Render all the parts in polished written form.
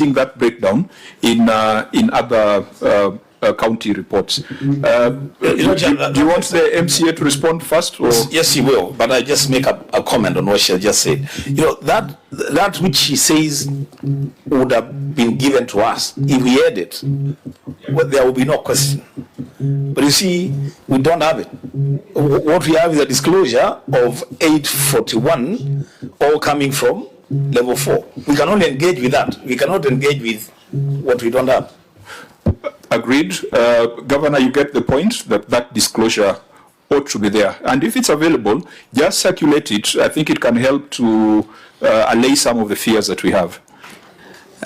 that breakdown in other county reports. Do you want the MCA to respond first? Or? Yes, he will. But I just make a comment on what she just said. That which she says would have been given to us, if we had it, well, there will be no question. But you see, we don't have it. What we have is a disclosure of 841, all coming from level 4. We can only engage with that. We cannot engage with what we don't have. Agreed. Governor, you get the point that disclosure ought to be there. And if it's available, just circulate it. I think it can help to allay some of the fears that we have.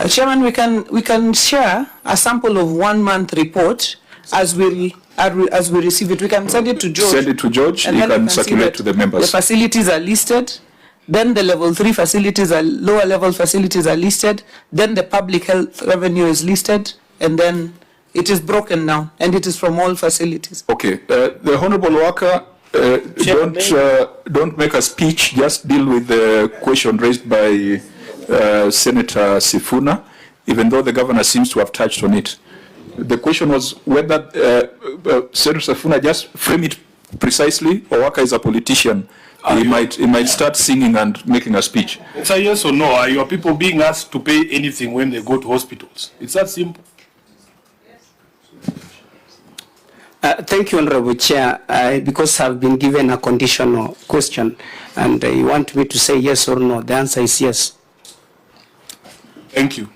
Chairman, we can share a sample of 1 month report as we receive it. We can send it to George. Send it to George. And you can circulate to the members. The facilities are listed. Then the level 3 facilities are lower level facilities are listed. Then the public health revenue is listed, and then it is broken down, and it is from all facilities. Okay, the Honourable Waka, don't make a speech. Just deal with the question raised by Senator Sifuna, even though the governor seems to have touched on it. The question was whether Senator Sifuna just frame it precisely, or Waka is a politician. He might start singing and making a speech. It's a yes or no. Are your people being asked to pay anything when they go to hospitals? It's that simple. Thank you, Honorable Chair. Because I've been given a conditional question, and you want me to say yes or no, the answer is yes. Thank you.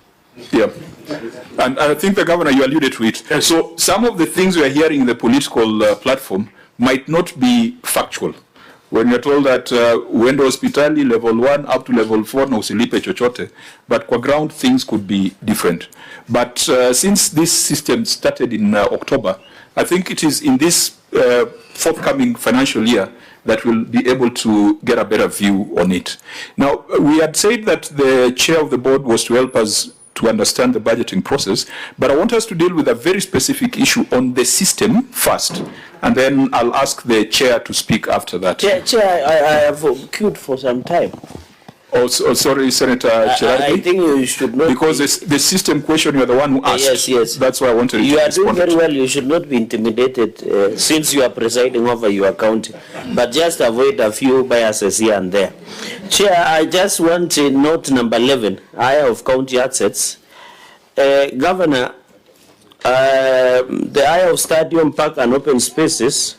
Yeah. And I think the governor, you alluded to it. Yes. So some of the things we are hearing in the political platform might not be factual. When you're told that when hospitali level 1 up to level 4 na usilipe chochote, but kwa ground things could be different. But since this system started in October, I think it is in this forthcoming financial year that we'll be able to get a better view on it. Now, we had said that the chair of the board was to help us to understand the budgeting process, but I want us to deal with a very specific issue on the system first, and then I'll ask the chair to speak after that. Chair, I have queued for some time. Oh, sorry, Senator Cherardi. I think you should not. Because the system question, you're the one who asked. Yes. That's why I wanted to You are respond. doing very well. You should not be intimidated since you are presiding over your county. But just avoid a few biases here and there. Chair, I just want to note number 11, area of county assets. Governor, the area of stadium, park and open spaces,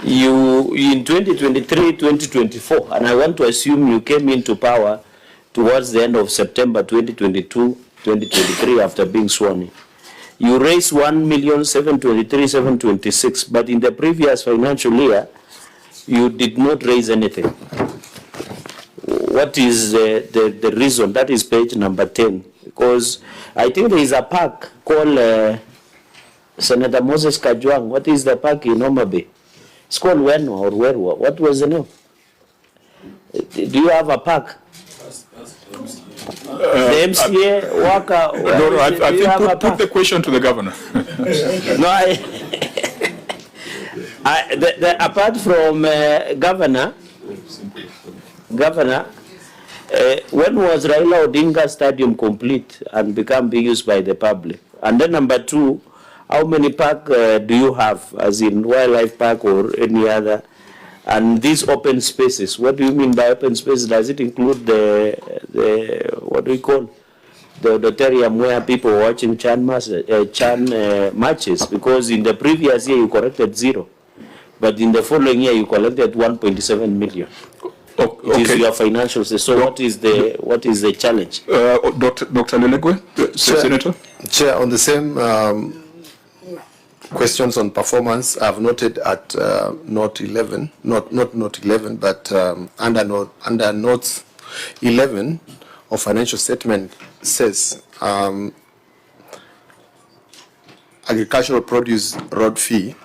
you in 2023-2024, and I want to assume you came into power towards the end of September 2022-2023 after being sworn in. You raised 1,723,726, but in the previous financial year, you did not raise anything. What is the reason? That is page number 10. Because I think there is a park called Senator Moses Kajwang. What is the park in Mutembei? It's called Wenwa or Werwa. What was the name? Do you have a park? The MCA, Waka. No, I think put the question to the governor. No, apart from Governor, when was Raila Odinga Stadium complete and become being used by the public? And then number 2, how many park do you have, as in wildlife park or any other? And these open spaces, what do you mean by open spaces? Does it include the what do we call, the auditorium where people were watching Chan matches? Because in the previous year you collected 0, but in the following year you collected 1.7 million. It is your financials. So what is the challenge? Dr. Lelegwe, Senator. Chair, on the same questions on performance, I've noted at note 11, not note 11, but under note 11 of financial statement says agricultural produce road fee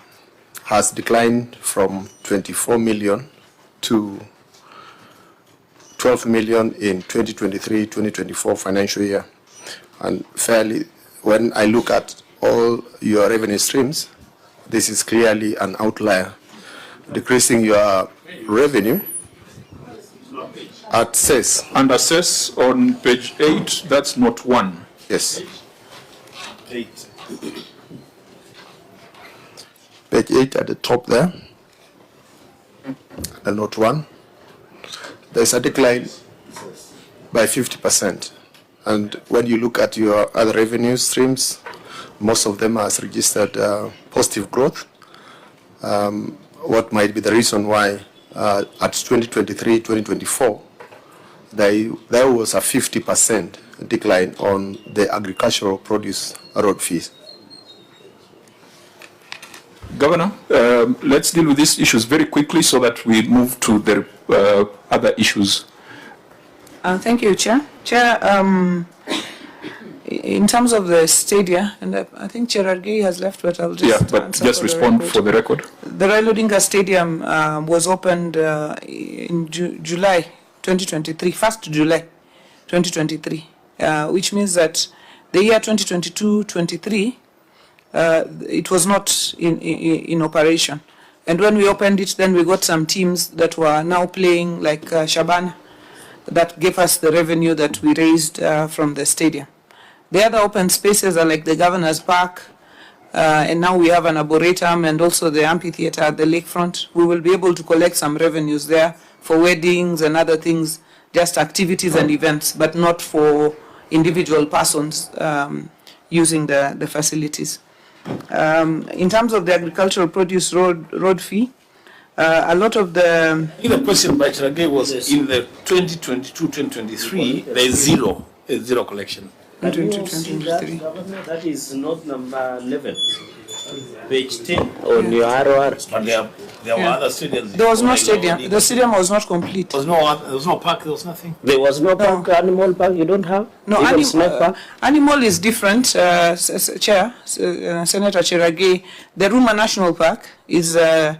has declined from 24 million to 12 million in 2023-2024 financial year. And fairly, when I look at all your revenue streams, this is clearly an outlier, decreasing your revenue at CES. Under CES on page 8, that's not 1. Yes. Page 8 at the top there, and note 1. There's a decline by 50%. And when you look at your other revenue streams, most of them has registered positive growth. What might be the reason why at 2023-2024, there was a 50% decline on the agricultural produce road fees? Governor, let's deal with these issues very quickly so that we move to the other issues. Thank you, Chair. Chair, in terms of the Stadia, and I think Chair Argei has left, but I'll just answer just respond for the record. The Raila Odinga Stadium was opened in July 2023, 1st July 2023, which means that the year 2022-23, it was not in operation. And when we opened it, then we got some teams that were now playing like Shabana, that gave us the revenue that we raised from the stadium. The other open spaces are like the Governor's Park, and now we have an arboretum and also the amphitheater at the lakefront. We will be able to collect some revenues there for weddings and other things, just activities and events, but not for individual persons using the facilities. In terms of the agricultural produce road fee, a lot of the... The question by Chiragay was in the 2022-2023, there is zero collection. That is note number 11, page 10 on your ROR. But there were other stadiums. There was no stadium. The stadium was not complete. There was no park, there was nothing. There was no park, animal park, you don't have? No, Park? animal is different, Chair, Senator Chiragay. The Ruma National Park is the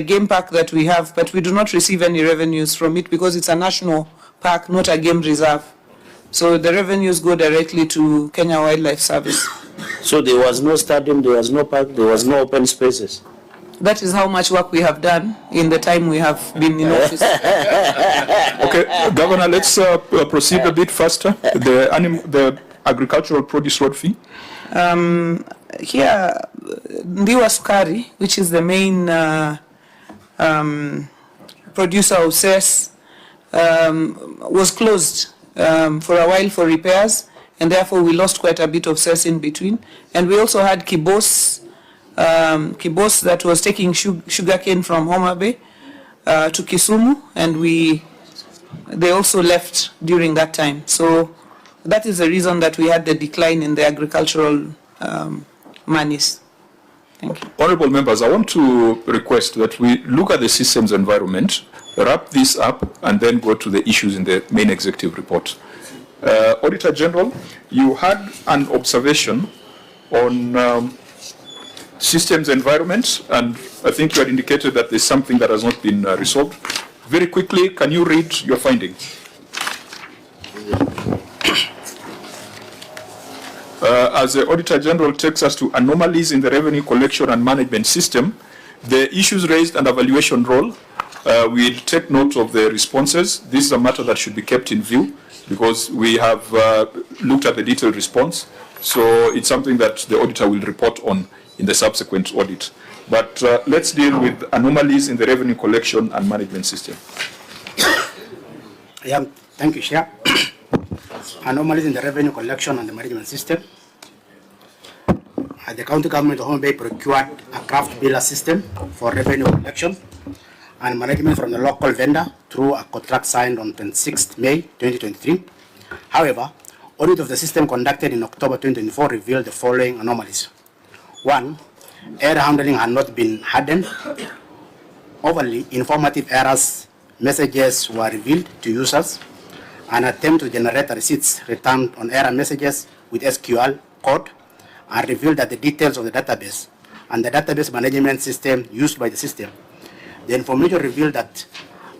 game park that we have, but we do not receive any revenues from it because it's a national park, not a game reserve. So the revenues go directly to Kenya Wildlife Service. So there was no stadium, there was no park, there was no open spaces. That is how much work we have done in the time we have been in office. Okay, Governor, let's proceed a bit faster. The agricultural produce road fee. Here, Ndiwa Sukari, which is the main producer of cess, was closed for a while for repairs, and therefore we lost quite a bit of cess in between. And we also had Kibos that was taking sugarcane from Homa Bay to Kisumu, and they also left during that time. So that is the reason that we had the decline in the agricultural monies. Thank you. Honorable members, I want to request that we look at the systems environment, wrap this up, and then go to the issues in the main executive report. Auditor General, you had an observation on systems environment, and I think you had indicated that there's something that has not been resolved. Very quickly, can you read your findings? As the Auditor General takes us to anomalies in the revenue collection and management system, the issues raised and evaluation role, we'll take note of the responses. This is a matter that should be kept in view because we have looked at the detailed response. So it's something that the auditor will report on in the subsequent audit. But let's deal with anomalies in the revenue collection and management system. Yeah, thank you, Chair. Anomalies in the revenue collection and the management system. The county government of Homa Bay procured a craft biller system for revenue collection and management from the local vendor through a contract signed on 26th May 2023. However, audit of the system conducted in October 2024 revealed the following anomalies. 1. Error handling had not been hardened. Overly informative errors messages were revealed to users. An attempt to generate receipts returned on error messages with SQL code and revealed that the details of the database and the database management system used by the system. The information revealed that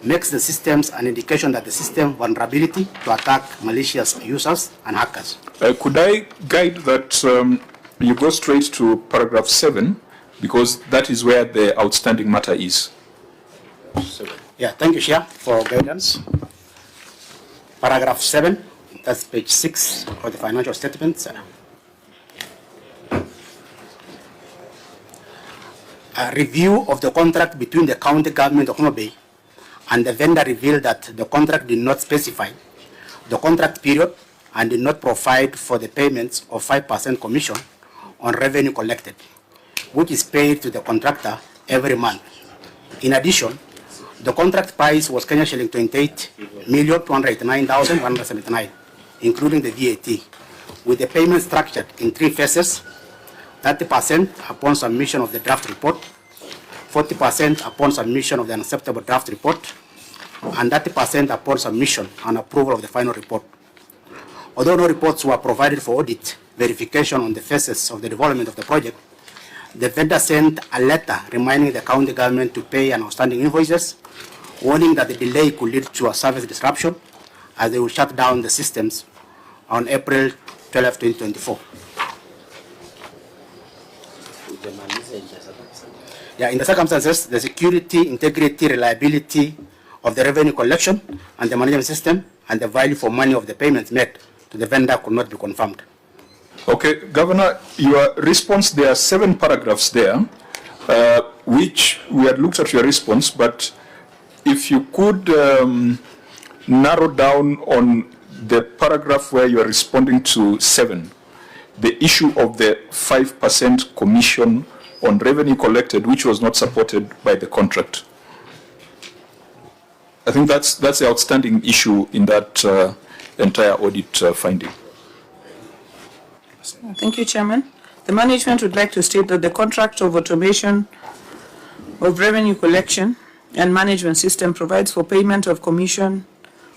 makes the systems an indication that the system vulnerability to attack malicious users and hackers. Could I guide that you go straight to paragraph 7 because that is where the outstanding matter is. Yeah, thank you, Chair, for guidance. Paragraph 7. That's page 6 of the financial statements. A review of the contract between the county government of Mutembei and the vendor revealed that the contract did not specify the contract period and did not provide for the payments of 5% commission on revenue collected, which is paid to the contractor every month. In addition, the contract price was Kenya shilling 28,289,179, including the VAT, with the payment structured in 3 phases: 30% upon submission of the draft report, 40% upon submission of the unacceptable draft report, and 30% upon submission and approval of the final report. Although no reports were provided for audit verification on the phases of the development of the project, the vendor sent a letter reminding the county government to pay an outstanding invoices, warning that the delay could lead to a service disruption as they will shut down the systems on April 12, 2024. In the circumstances, the security, integrity, reliability of the revenue collection and the management system and the value for money of the payments made to the vendor could not be confirmed. Okay, Governor, your response, there are 7 paragraphs there, which we had looked at your response, but if you could narrow down on the paragraph where you are responding to 7, the issue of the 5% commission on revenue collected, which was not supported by the contract. I think that's the outstanding issue in that entire audit finding. Thank you, Chairman. The management would like to state that the contract of automation of revenue collection and management system provides for payment of commission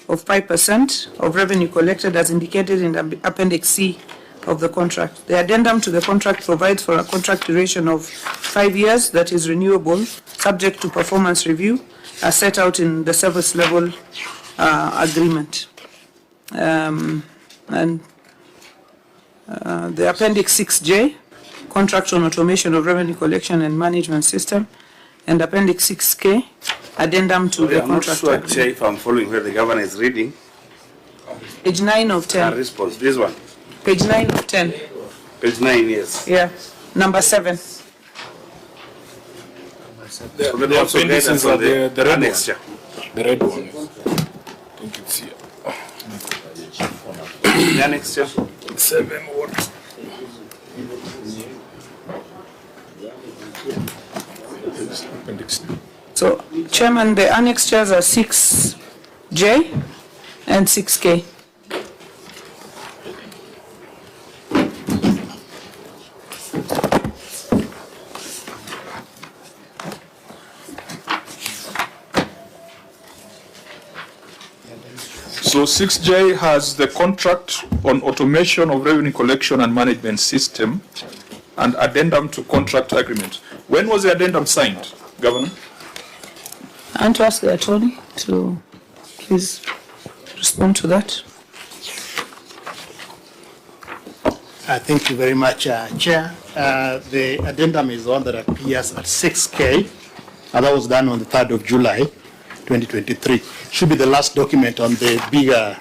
of 5% of revenue collected as indicated in the Appendix C of the contract. The addendum to the contract provides for a contract duration of 5 years that is renewable, subject to performance review, as set out in the service level agreement. The Appendix 6J, contract on automation of revenue collection and management system, and Appendix 6K, addendum to the contract. I'm not sure if I'm following where the governor is reading. Page 9 of 10. Response, this one. Page 9 of 10. Page 9, yes. Yeah. Number 7. The appendices are the red annexure. The red one. I think it's here. The annexure. 7 what? Appendix. So, Chairman, the annexures are 6J and 6K. So 6J has the contract on automation of revenue collection and management system and addendum to contract agreement. When was the addendum signed, Governor? I want to ask the attorney to please respond to that. Thank you very much, Chair. The addendum is the one that appears at 6K, and that was done on the 3rd of July, 2023. Should be the last document on the bigger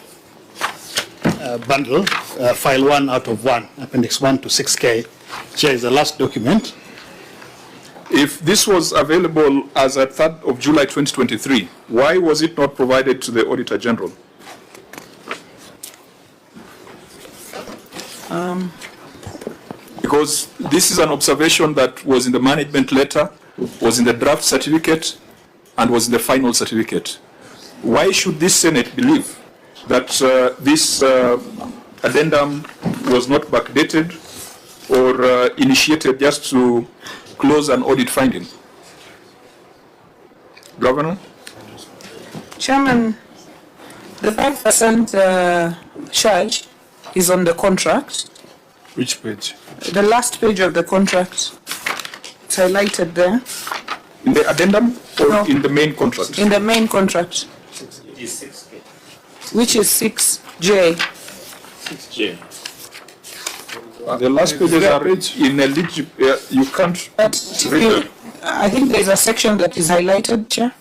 bundle, file 1 out of 1, appendix 1 to 6K. Chair, is the last document. If this was available as at 3rd of July 2023, why was it not provided to the Auditor General? Because this is an observation that was in the management letter, was in the draft certificate, and was in the final certificate. Why should this Senate believe that this addendum was not backdated or initiated just to close an audit finding? Governor? Chairman, the 5% charge is on the contract. Which page? The last page of the contract. It's highlighted there. In the addendum or No. in the main contract? In the main contract. Which is 6J. The last pages are ineligible. You can't But read them. I think there's a section that is highlighted, Chair.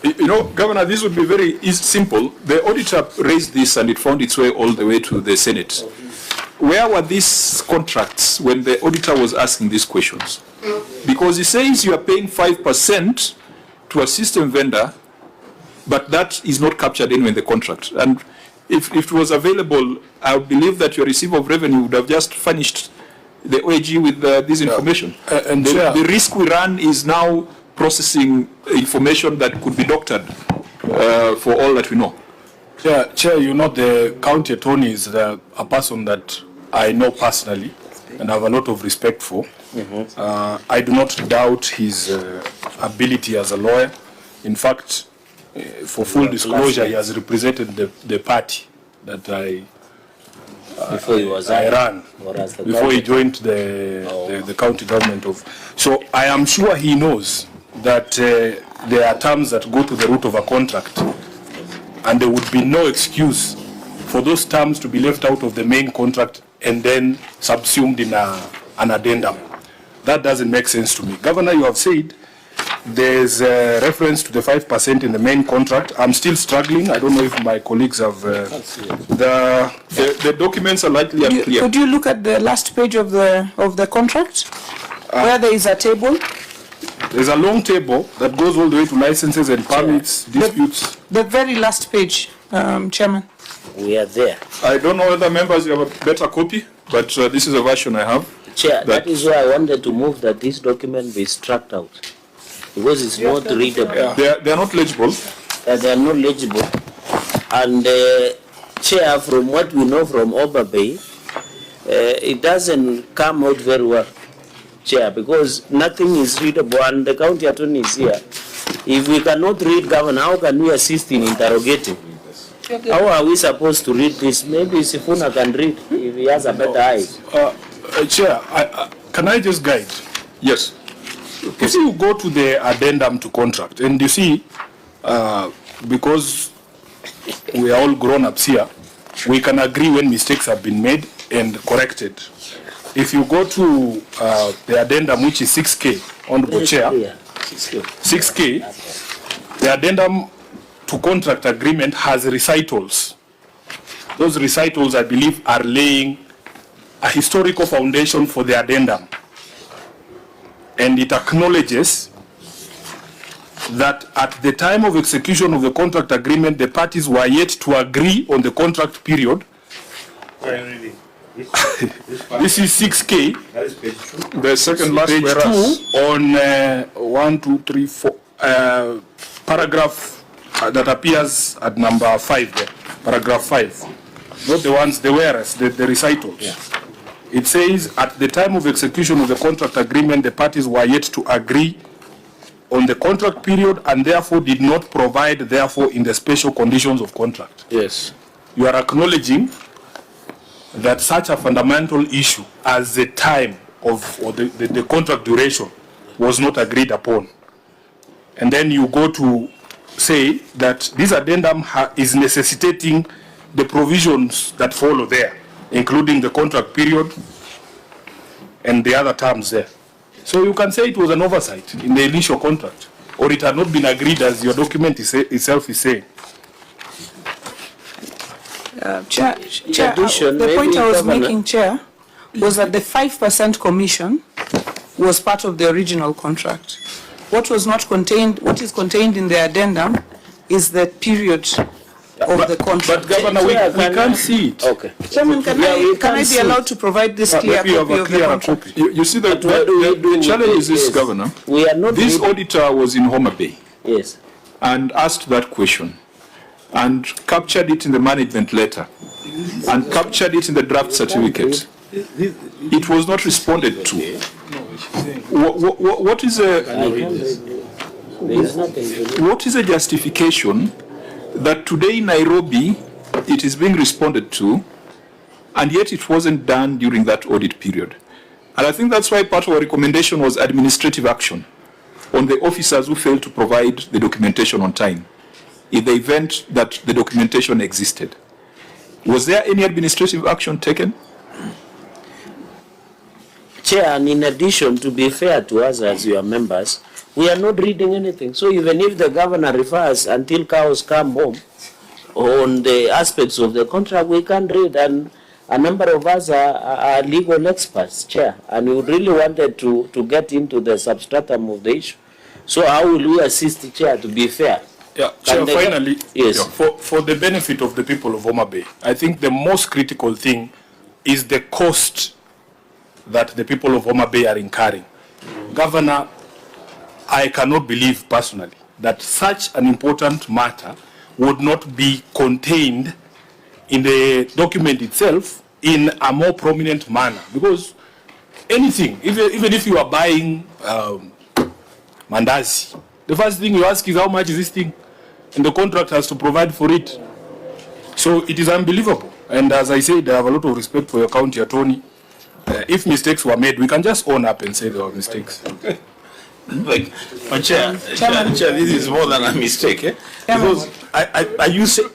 You know, Governor, this would be very simple. The auditor raised this and it found its way all the way to the Senate. Where were these contracts when the auditor was asking these questions? Because he says you are paying 5% to a system vendor, but that is not captured anywhere in the contract. And if it was available, I believe that your receiver of revenue would have just furnished the OAG with this information. And the risk we run is now processing information that could be doctored for all that we know. Chair, you know the county attorney is a person that I know personally and have a lot of respect for. I do not doubt his ability as a lawyer. In fact, for full disclosure, he has represented the party that I ran before he joined the county government of. So I am sure he knows that there are terms that go to the root of a contract, and there would be no excuse for those terms to be left out of the main contract and then subsumed in an addendum. That doesn't make sense to me. Governor, you have said there's a reference to the 5% in the main contract. I'm still struggling. I don't know if my colleagues have the documents are likely unclear. Could you look at the last page of the contract where there is a table? There's a long table that goes all the way to licenses and permits, disputes. The very last page, Chairman. We are there. I don't know whether members you have a better copy, but this is a version I have. Chair, that is why I wanted to move that this document be struck out, because it's not readable. They are not legible. They are not legible. And Chair, from what we know from Mutembei, it doesn't come out very well, Chair, because nothing is readable and the county attorney is here. If we cannot read, Governor, how can we assist in interrogating? How are we supposed to read this? Maybe Sifuna can read if he has a better eye. Chair, can I just guide? Yes. If you go to the addendum to contract, and you see, because we are all grown-ups here, we can agree when mistakes have been made and corrected. If you go to the addendum, which is 6K, Honorable Chair, 6K, the addendum to contract agreement has recitals. Those recitals, I believe, are laying a historical foundation for the addendum. And it acknowledges that at the time of execution of the contract agreement, the parties were yet to agree on the contract period. This is 6K. That is page 2. The second last Page whereas. 2 on 1, 2, 3, 4, paragraph that appears at number 5 there, paragraph 5. Not the ones, the whereas, the recitals. Yeah. It says, at the time of execution of the contract agreement, the parties were yet to agree on the contract period and therefore did not provide, therefore, in the special conditions of contract. Yes. You are acknowledging that such a fundamental issue as the time of, or the contract duration was not agreed upon. And then you go to say that this addendum is necessitating the provisions that follow there, including the contract period and the other terms there. So you can say it was an oversight in the initial contract, or it had not been agreed as your document itself is saying. Chair, the point I was making, Chair, was that the 5% commission was part of the original contract. What was not contained, what is contained in the addendum is the period of the contract. But Governor, we can't see it. Okay. Chairman, can I be allowed to provide this clear copy of the contract? You see, the challenge is this, Governor. We are not. This auditor was in Mutembei. Yes. And asked that question and captured it in the management letter and captured it in the draft certificate. It was not responded to. What is a justification that today in Nairobi it is being responded to and yet it wasn't done during that audit period? And I think that's why part of our recommendation was administrative action on the officers who failed to provide the documentation on time in the event that the documentation existed. Was there any administrative action taken? Chair, and in addition, to be fair to us as your members, we are not reading anything. So even if the governor refers until cows come home on the aspects of the contract, we can't read. And a number of us are legal experts, Chair, and we really wanted to get into the substratum of the issue. So how will we assist the Chair to be fair? Yeah, Chair, finally, yes. For the benefit of the people of Mutembei, I think the most critical thing is the cost that the people of Mutembei are incurring. Governor, I cannot believe personally that such an important matter would not be contained in the document itself in a more prominent manner. Because anything, even if you are buying mandazi, the first thing you ask is how much is this thing? And the contract has to provide for it. So it is unbelievable. And as I said, I have a lot of respect for your county attorney. If mistakes were made, we can just own up and say there were mistakes. Like, Chair, this is more than a mistake. Because are you saying,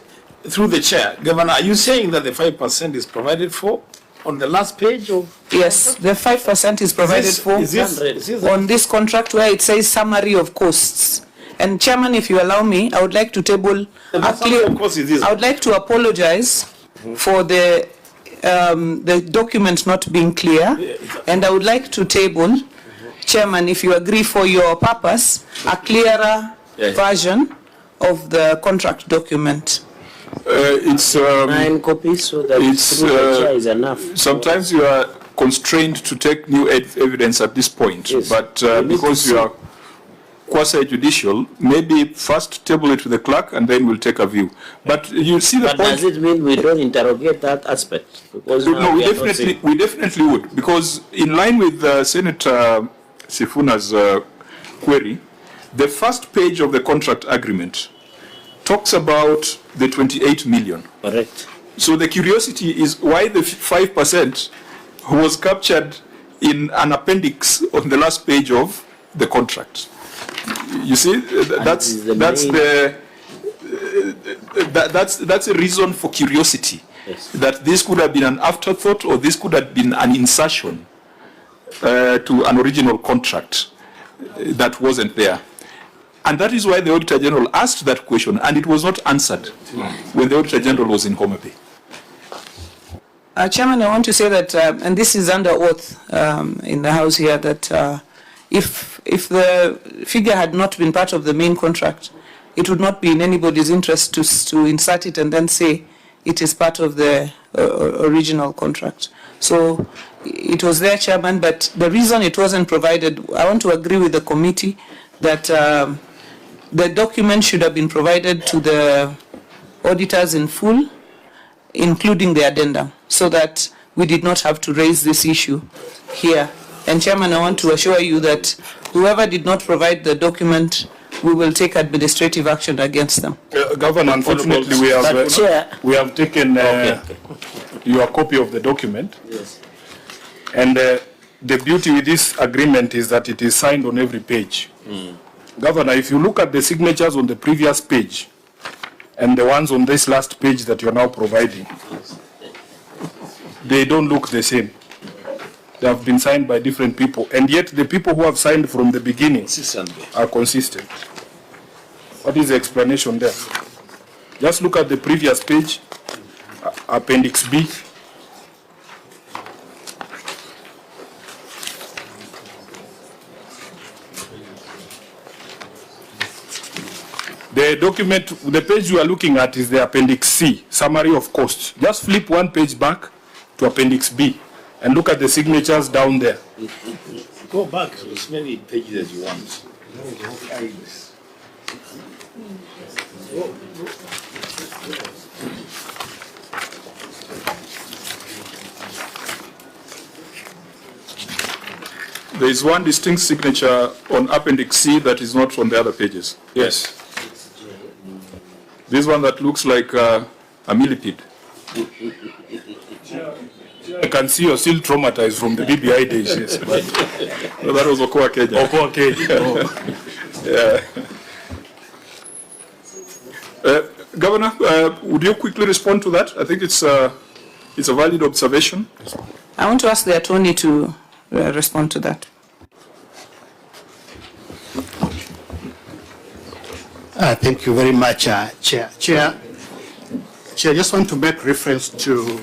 through the Chair, Governor, are you saying that the 5% is provided for on the last page of? Yes, the 5% is provided for on this contract where it says summary of costs. And Chairman, if you allow me, I would like to table a clear. I would like to apologize for the document not being clear, and I would like to table, Chairman, if you agree for your purpose, a clearer version of the contract document. It's 9 copies, so that through the Chair is enough. Sometimes you are constrained to take new evidence at this point, yes. But because you are quasi-judicial, maybe first table it to the clerk and then we'll take a view. But you see the point. But does it mean we don't interrogate that aspect? Because no, we definitely would, because in line with Senator Sifuna's query, the first page of the contract agreement talks about the 28 million. Correct. So the curiosity is why the 5% was captured in an appendix on the last page of the contract. You see, that's a reason for curiosity. Yes. That this could have been an afterthought, or this could have been an insertion to an original contract that wasn't there. And that is why the Auditor General asked that question, and it was not answered when the Auditor General was in Mutembei. Chairman, I want to say that, and this is under oath in the House here, that if the figure had not been part of the main contract, it would not be in anybody's interest to insert it and then say it is part of the original contract. So it was there, Chairman, but the reason it wasn't provided, I want to agree with the committee that the document should have been provided to the auditors in full, including the addendum, so that we did not have to raise this issue here. And Chairman, I want to assure you that whoever did not provide the document, we will take administrative action against them. Governor, unfortunately, we have taken your copy of the document. Yes. And the beauty with this agreement is that it is signed on every page. Governor, if you look at the signatures on the previous page and the ones on this last page that you are now providing, they don't look the same. They have been signed by different people, and yet the people who have signed from the beginning are consistent. What is the explanation there? Just look at the previous page, Appendix B. The document, the page you are looking at is the Appendix C, Summary of Costs. Just flip one page back to Appendix B and look at the signatures down there. Go back to as many pages as you want. There is one distinct signature on Appendix C that is not on the other pages. Yes. This one that looks like a millipede. I can see you're still traumatized from the BBI days. Yes, but no, that was Okoa Kenya. Okoa Kenya. Yeah. Governor, would you quickly respond to that? I think it's a valid observation. I want to ask the attorney to respond to that. Thank you very much, Chair. Chair, I just want to make reference to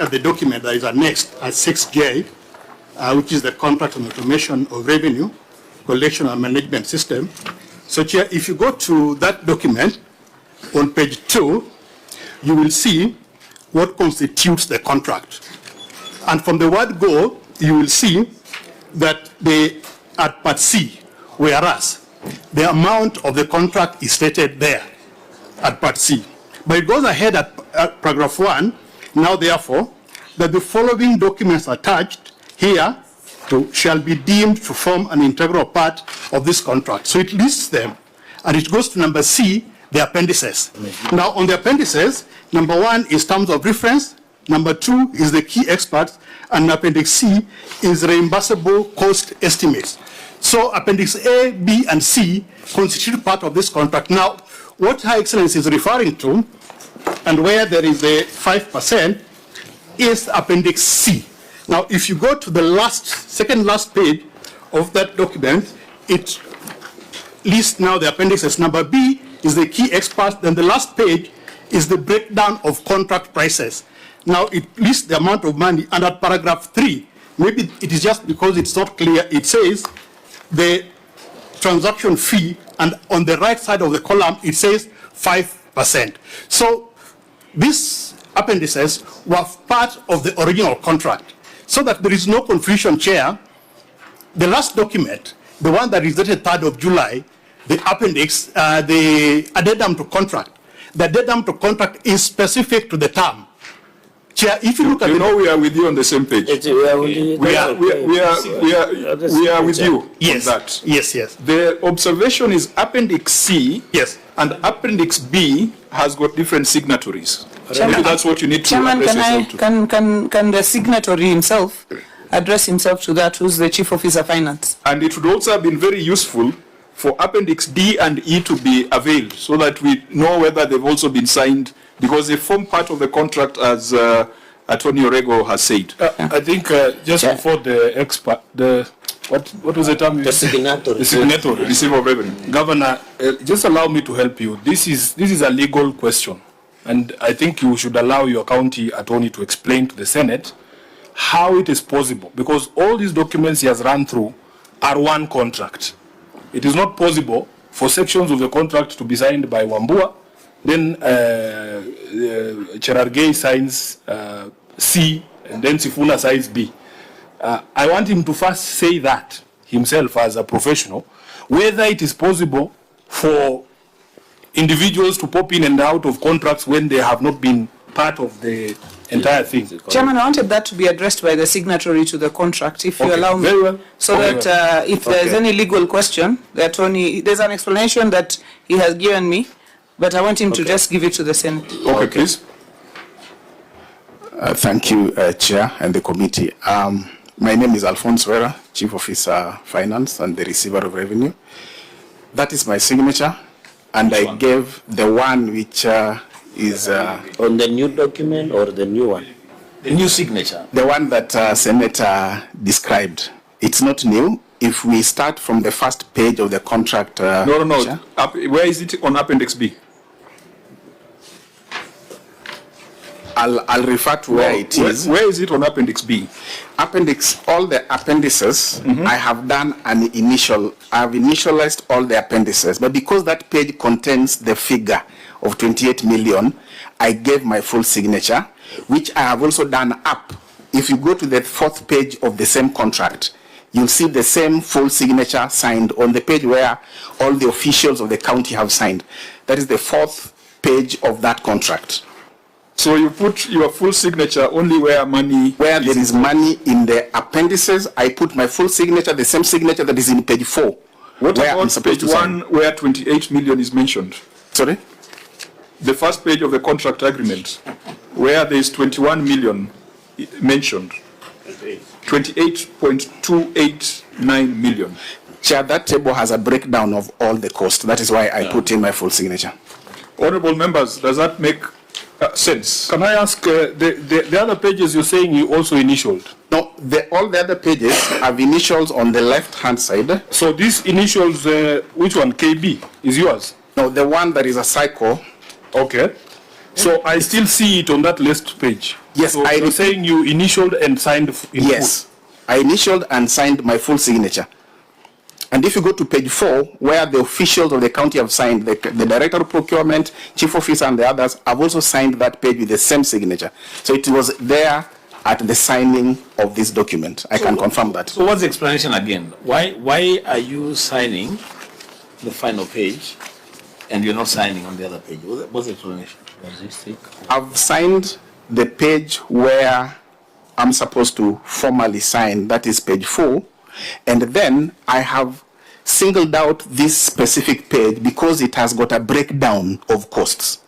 the document that is annexed at 6J, which is the contract on automation of revenue collection and management system. So, Chair, if you go to that document on page 2, you will see what constitutes the contract. And from the word go, you will see that at part C, whereas the amount of the contract is stated there at part C. But it goes ahead at paragraph 1, now therefore, that the following documents attached here shall be deemed to form an integral part of this contract. So it lists them, and it goes to number C, the appendices. Now on the appendices, number 1 is terms of reference, number 2 is the key experts, and appendix C is reimbursable cost estimates. So appendix A, B, and C constitute part of this contract. Now, what Her Excellency is referring to, and where there is a 5%, is appendix C. Now, if you go to the second last page of that document, it lists now the appendices. Number B is the key experts, then the last page is the breakdown of contract prices. Now, it lists the amount of money, and at paragraph 3, maybe it is just because it's not clear, it says the transaction fee, and on the right side of the column, it says 5%. So these appendices were part of the original contract. So that there is no confusion, Chair, the last document, the one that is dated 3rd of July, the appendix, the addendum to contract, the addendum to contract is specific to the term. Chair, if you look at we are with you on the same page. We are with you yes, on that. Yes, yes. The observation is appendix C. Yes. And appendix B has got different signatories. Maybe that's what you need to Chairman, address yourself to. can the signatory himself address himself to that, who's the Chief Officer Finance? And it would also have been very useful for appendix D and E to be availed so that we know whether they've also been signed, because they form part of the contract, as Attorney Orego has said. I think just before the expert, what was the term? The signatory. The signatory. Receiver of revenue. Governor, just allow me to help you. This is a legal question, and I think you should allow your county attorney to explain to the Senate how it is possible, because all these documents he has run through are one contract. It is not possible for sections of the contract to be signed by Wambua, then Cherargei signs C, and then Sifuna signs B. I want him to first say that himself as a professional, whether it is possible for individuals to pop in and out of contracts when they have not been part of the entire thing. Chairman, I wanted that to be addressed by the signatory to the contract, if you allow me. Very well. So that if there's any legal question, the attorney, there's an explanation that he has given me, but I want him to just give it to the Senate. Okay, please. Thank you, Chair and the committee. My name is Alphonse Wera, Chief Officer Finance and the Receiver of Revenue. That is my signature, and I gave the one which is... on the new document or the new one? The new signature. The one that Senator described. It's not new. If we start from the first page of the contract... No. Chair? Where is it on appendix B? I'll refer to where it is. Where is it on appendix B? Appendix, all the appendices, I have done an initial, I've initialized all the appendices, but because that page contains the figure of 28 million, I gave my full signature, which I have also done up. If you go to the 4th page of the same contract, you'll see the same full signature signed on the page where all the officials of the county have signed. That is the 4th page of that contract. So you put your full signature only where money... Where there is money in the appendices, I put my full signature, the same signature that is in page 4. What where about page 1 where 28 million is mentioned? Sorry? The first page of the contract agreement, where there is 21 million mentioned. 28.289 million. Chair, that table has a breakdown of all the costs. That is why I put in my full signature. Honorable members, does that make sense? Can I ask, the other pages you're saying you also initialed? No, all the other pages have initials on the left-hand side. So these initials, which one? KB is yours? No, the one that is a cycle. Okay. So I still see it on that list page. Yes, so you're saying you initialed and signed in yes, I initialed and signed my full signature. And if you go to page 4, where the officials of the county have signed, the director of procurement, chief officer, and the others have also signed that page with the same signature. So it was there at the signing of this document. I can confirm that. So what's the explanation again? Why are you signing the final page and you're not signing on the other page? What's the explanation? I've signed the page where I'm supposed to formally sign, that is page 4, and then I have singled out this specific page because it has got a breakdown of costs.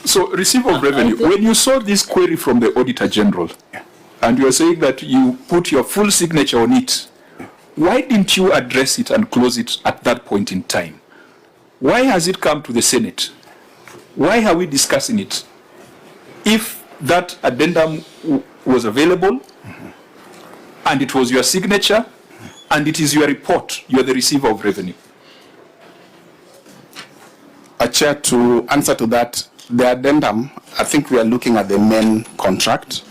So, receipt of revenue, when you saw this query from the Auditor General, and you are saying that you put your full signature on it, why didn't you address it and close it at that point in time? Why has it come to the Senate? Why are we discussing it? If that addendum was available, and it was your signature, and it is your report, you are the receiver of revenue. Chair, to answer to that, the addendum, I think we are looking at the main contract,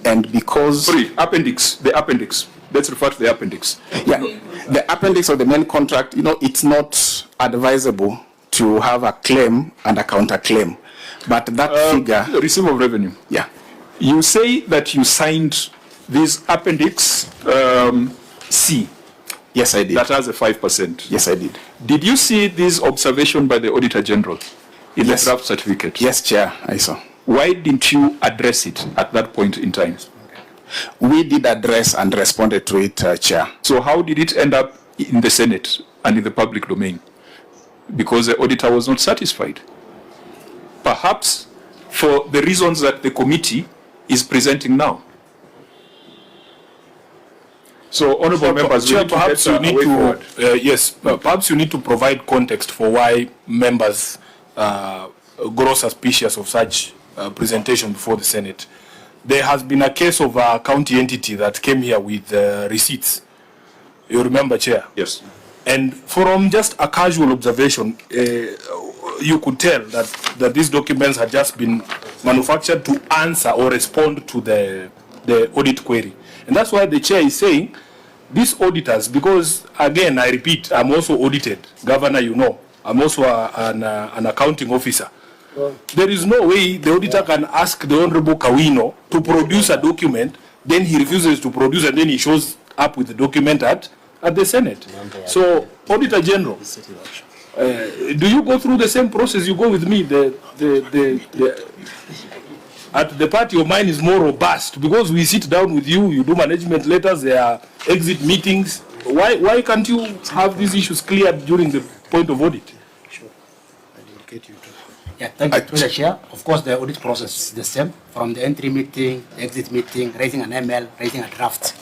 and because... Sorry, appendix, the appendix. Let's refer to the appendix. Yeah, the appendix of the main contract, it's not advisable to have a claim and a counterclaim. But that figure... Receipt of revenue. Yeah. You say that you signed this appendix C. Yes, I did. That has a 5%. Yes, I did. Did you see this observation by the Auditor General in the draft certificate? Yes, Chair, I saw. Why didn't you address it at that point in time? We did address and responded to it, Chair. So how did it end up in the Senate and in the public domain? Because the auditor was not satisfied. Perhaps for the reasons that the committee is presenting now. So, honourable members, Chair, perhaps you need to perhaps you need to provide context for why members grow suspicious of such presentation before the Senate. There has been a case of a county entity that came here with receipts. You remember, Chair? Yes. And from just a casual observation, you could tell that these documents had just been manufactured to answer or respond to the audit query. And that's why the Chair is saying, these auditors, because again, I repeat, I'm also audited. Governor, I'm also an accounting officer. There is no way the auditor can ask the Honorable Kawino to produce a document, then he refuses to produce, and then he shows up with the document at the Senate. So, Auditor General, do you go through the same process you go with me? At the party of mine is more robust because we sit down with you, you do management letters, there are exit meetings. Why can't you have these issues cleared during the point of audit? Sure. I'll indicate you too. Yeah, thank you, Mr. Chair. Of course, the audit process is the same from the entry meeting, the exit meeting, raising an ML, raising a draft.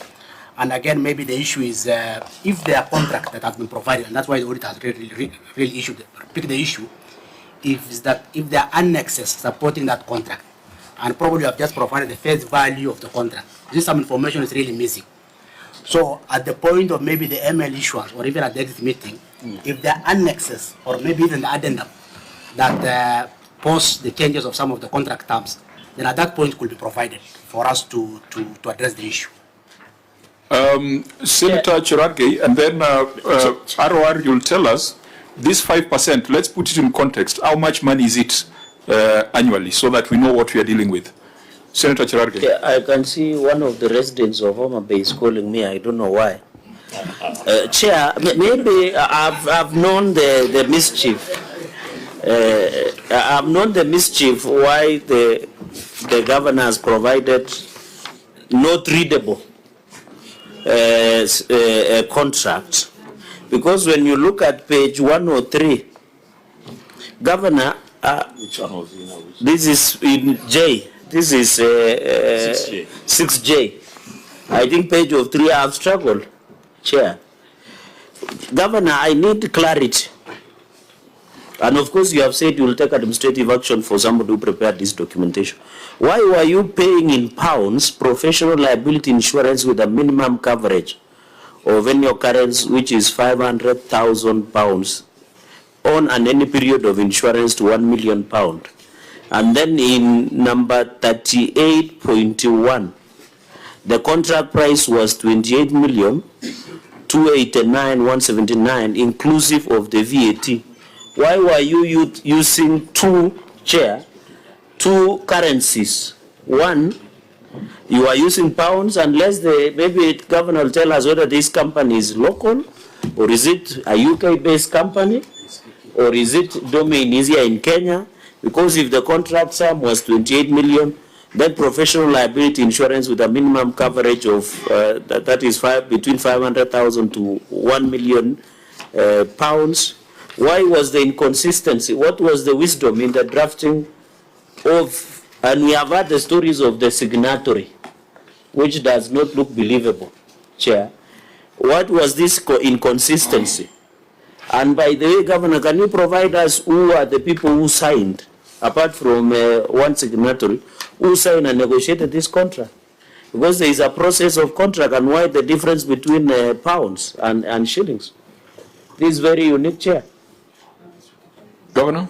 And again, maybe the issue is if there are contracts that have been provided, and that's why the audit has really picked the issue, if there are annexes supporting that contract, and probably have just provided the face value of the contract, this some information is really missing. So at the point of maybe the ML issuance or even at the exit meeting, if there are annexes or maybe even the addendum that post the changes of some of the contract terms, then at that point could be provided for us to address the issue. Senator Cherargei, and then ROR, you'll tell us this 5%, let's put it in context. How much money is it annually so that we know what we are dealing with? Senator Cherargei. Yeah, I can see one of the residents of Mutembei is calling me. I don't know why. Chair, maybe I've known the mischief. I've known the mischief why the governor has provided not readable contract, because when you look at page 103, Governor, which one was this is in J. This is 6J. I think page of 3 I have struggled, Chair. Governor, I need clarity. And of course, you have said you will take administrative action for somebody who prepared this documentation. Why were you paying in pounds professional liability insurance with a minimum coverage of any occurrence which is 500,000 pounds on an any period of insurance to 1 million pound? And then in number 38.1, the contract price was 28,289,179 inclusive of the VAT. Why were you using two currencies? One, you are using pounds, unless maybe the governor will tell us whether this company is local, or is it a UK-based company, or is it domain is here in Kenya? Because if the contract sum was 28 million, then professional liability insurance with a minimum coverage of that is between 500,000 to 1 million pounds. Why was the inconsistency? What was the wisdom in the drafting of, and we have heard the stories of the signatory, which does not look believable, Chair. What was this inconsistency? And by the way, Governor, can you provide us who are the people who signed, apart from one signatory, who signed and negotiated this contract? Because there is a process of contract, and why the difference between pounds and shillings? This is very unique, Chair. Governor?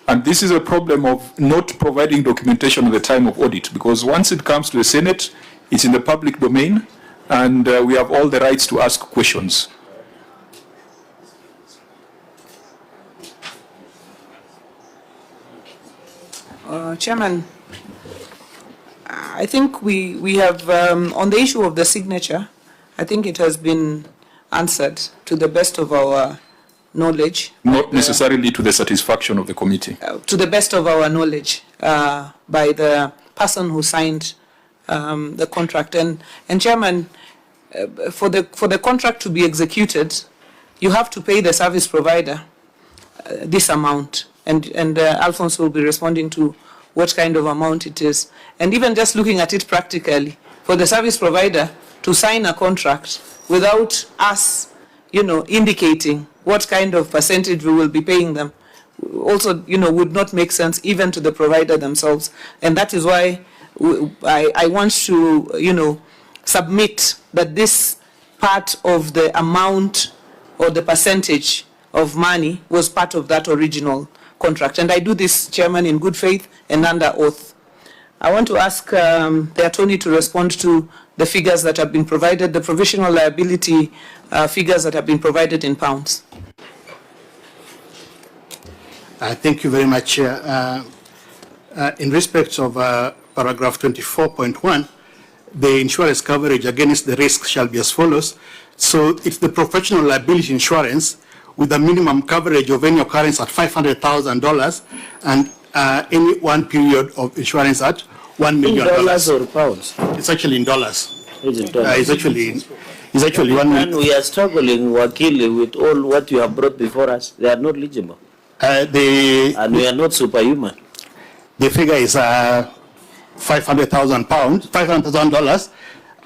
And this is a problem of not providing documentation at the time of audit, because once it comes to the Senate, it's in the public domain, and we have all the rights to ask questions. Chairman, I think we have, on the issue of the signature, I think it has been answered to the best of our knowledge. Not necessarily to the satisfaction of the committee. To the best of our knowledge, by the person who signed the contract. And Chairman, for the contract to be executed, you have to pay the service provider this amount. And Alphonse will be responding to what kind of amount it is. And even just looking at it practically, for the service provider to sign a contract without us, indicating what kind of percentage we will be paying them, also, would not make sense even to the provider themselves. And that is why I want to, submit that this part of the amount or the percentage of money was part of that original contract. And I do this, Chairman, in good faith and under oath. I want to ask the attorney to respond to the figures that have been provided, the provisional liability figures that have been provided in pounds. Thank you very much, Chair. In respect of paragraph 24.1, the insurance coverage against the risk shall be as follows. So it's the professional liability insurance with a minimum coverage of any occurrence at $500,000 and any one period of insurance at $1 million. In dollars or pounds? It's actually in dollars. It's in dollars. It's actually 1 million. And we are struggling, Wakili, with all what you have brought before us. They are not legible. And we are not superhuman. The figure is $500,000,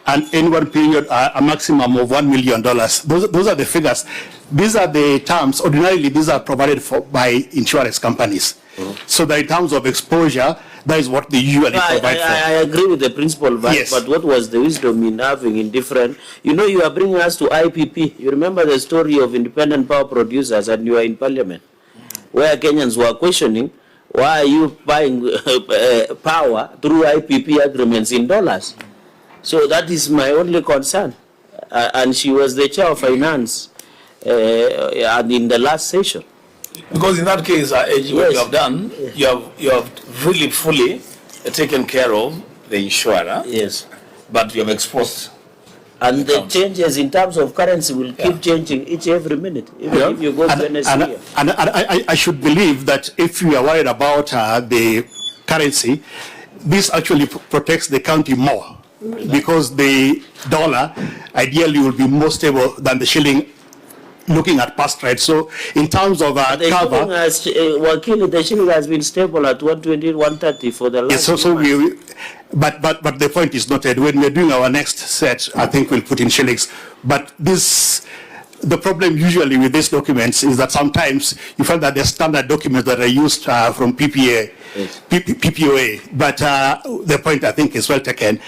and in one period a maximum of $1 million. Those are the figures. These are the terms. Ordinarily, these are provided for by insurance companies. So that in terms of exposure, that is what they usually provide for. I agree with the principle, but, yes. But what was the wisdom in having in different? You are bringing us to IPP. You remember the story of independent power producers, and you are in parliament, where Kenyans were questioning, why are you buying power through IPP agreements in dollars? So that is my only concern. And she was the chair of finance and in the last session. Because in that case, what you have done, you have really fully taken care of the insurer. Yes. But you have exposed. And the changes in terms of currency will keep changing every minute, even if you go to NSC. And I should believe that if you are worried about the currency, this actually protects the county more, because the dollar ideally will be more stable than the shilling, looking at past rates. So in terms of cover, the shilling has been stable at 120, 130 for the last year. But the point is noted. When we're doing our next set, I think we'll put in shillings. But this the problem usually with these documents is that sometimes you find that they're standard documents that are used from PPOA. But the point I think is well taken.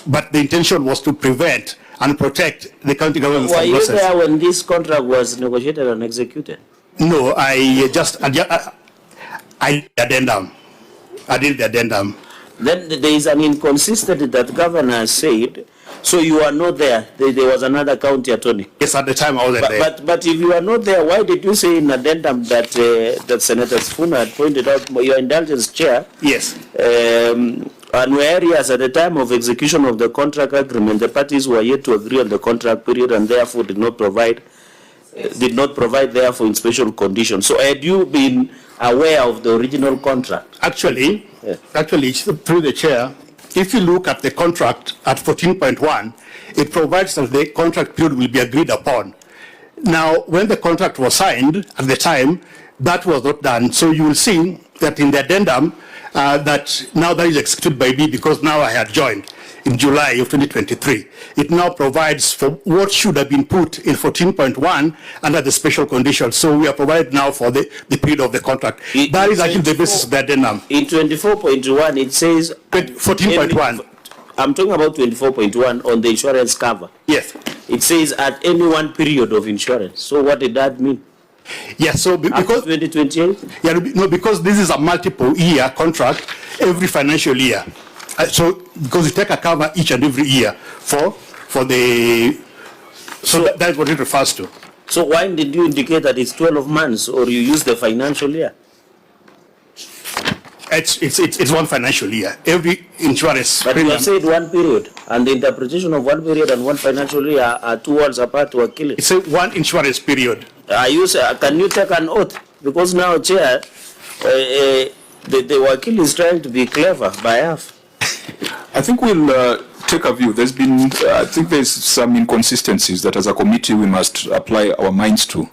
But the intention was to prevent and protect the county government Were from you losses. there when this contract was negotiated and executed? No, I did the addendum. I did the addendum. Then there is an inconsistency that governor said, so you are not there. There was another county attorney. Yes, at the time I wasn't there. But if you are not there, why did you say in addendum that that Senator Sifuna had pointed out, your indulgence chair? Yes. And whereas at the time of execution of the contract agreement, the parties were yet to agree on the contract period and therefore did not provide therefore in special conditions. So had you been aware of the original contract? Actually, through the chair, if you look at the contract at 14.1, it provides that the contract period will be agreed upon. Now, when the contract was signed at the time, that was not done. So you will see that in the addendum, that now that is executed by me because now I had joined in July of 2023. It now provides for what should have been put in 14.1 under the special conditions. So we are provided now for the period of the contract. That is actually the basis of the addendum. In 24.1, it says... 14.1. I'm talking about 24.1 on the insurance cover. Yes. It says at any one period of insurance. So what did that mean? Yes, so because 2028? Yeah, no, because this is a multiple year contract every financial year. So because you take a cover each and every year for the that's what it refers to. So why did you indicate that it's 12 months or you use the financial year? It's one financial year. Every insurance. But you have said one period, and the interpretation of one period and one financial year are 2 words apart to a killing. It's a one insurance period. Can you take an oath? Because now, Chair, the wakil is trying to be clever by half. I think we'll take a view. There's been, I think there's some inconsistencies that as a committee we must apply our minds to.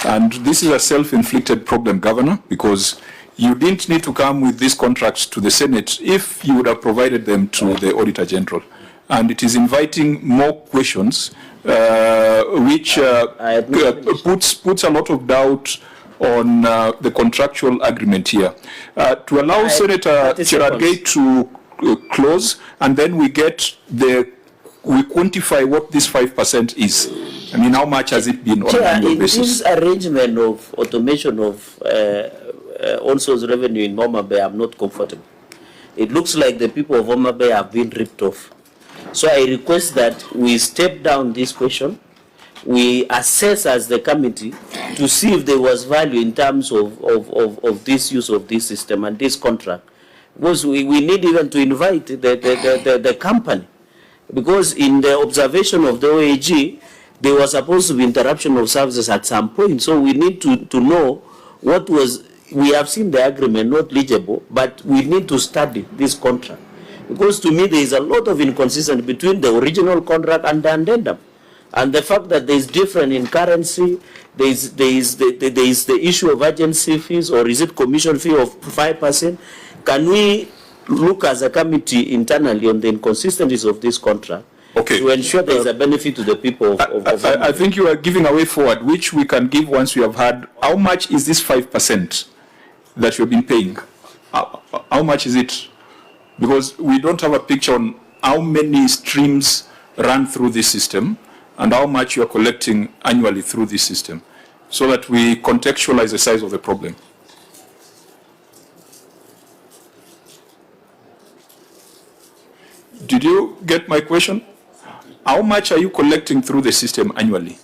And this is a self-inflicted problem, Governor, because you didn't need to come with these contracts to the Senate if you would have provided them to the Auditor General. And it is inviting more questions, which puts a lot of doubt on the contractual agreement here. To allow Senator Cherargei to close, and then we quantify what this 5% is. I mean, how much has it been on an annual basis? This arrangement of automation of ONSO's revenue in Homa Bay, I'm not comfortable. It looks like the people of Homa Bay have been ripped off. So I request that we step down this question, we assess as the committee to see if there was value in terms of this use of this system and this contract. Because we need even to invite the company. Because in the observation of the OAG, there was supposed to be interruption of services at some point. So we need to know what was, we have seen the agreement, not legible, but we need to study this contract. Because to me, there is a lot of inconsistency between the original contract and the addendum. And the fact that there is difference in currency, there is the issue of agency fees, or is it commission fee of 5%? Can we look as a committee internally on the inconsistencies of this contract to ensure there is a benefit to the people of I think you are giving a way forward, which we can give once we have heard how much is this 5% that you have been paying? How much is it? Because we don't have a picture on how many streams run through this system and how much you are collecting annually through this system, so that we contextualize the size of the problem. Did you get my question? How much are you collecting through the system annually?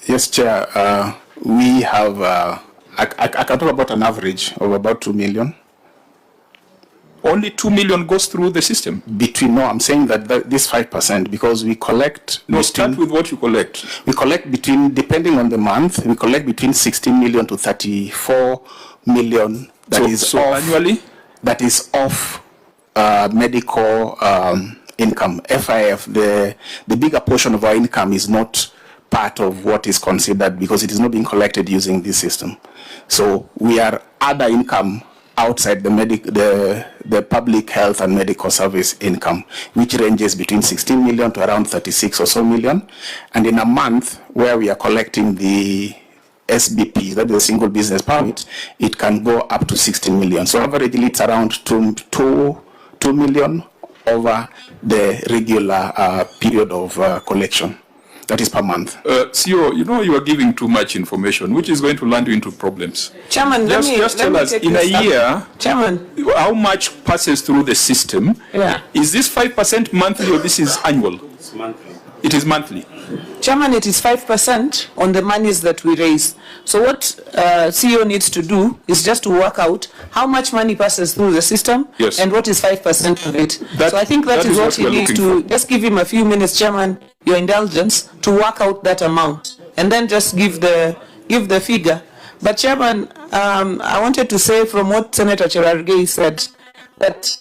Yes, Chair. We have, I can talk about an average of about 2 million. Only 2 million goes through the system? I'm saying that this 5%, because we collect... No, start with what you collect. We collect between, depending on the month, we collect between 16 million to 34 million. So annually? That is off medical income. FIF, the bigger portion of our income is not part of what is considered because it is not being collected using this system. So we are other income outside the public health and medical service income, which ranges between 16 million to around 36 or so million. And in a month where we are collecting the SBP, that is a single business permit, it can go up to 16 million. So averagely it's around 2 million over the regular period of collection. That is per month. CEO, you know you are giving too much information, which is going to land you into problems. Chairman, Just tell us, in a year, Chairman, how much passes through the system? Yeah. Is this 5% monthly or this is annual? It's monthly. It is monthly. Chairman, it is 5% on the monies that we raise. So what CEO needs to do is just to work out how much money passes through the system, Yes. and what is 5% of it. That- so I think that is what he we're needs looking to, just give him a few minutes, Chairman, your indulgence, to work out that amount, and then just give the figure. But Chairman, I wanted to say from what Senator Cherargei said, that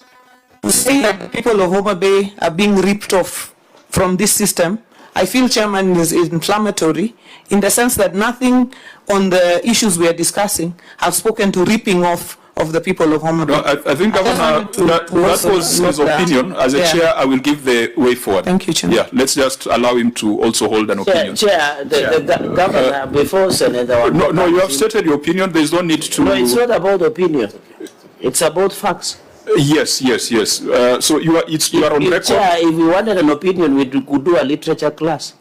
to say that the people of Homa Bay are being ripped off from this system, I feel, Chairman, is inflammatory in the sense that nothing on the issues we are discussing have spoken to ripping off of the people of Homa Bay. No, I think, Governor, that was his opinion. As a chair, I will give the way forward. Thank you, Chairman. Yeah, let's just allow him to also hold an opinion. Chair, the Governor, before Senator... No, you have stated your opinion. There is no need to... No, it's not about opinion. It's about facts. Yes. So you are on record. Chair, if we wanted an opinion, we could do a literature class.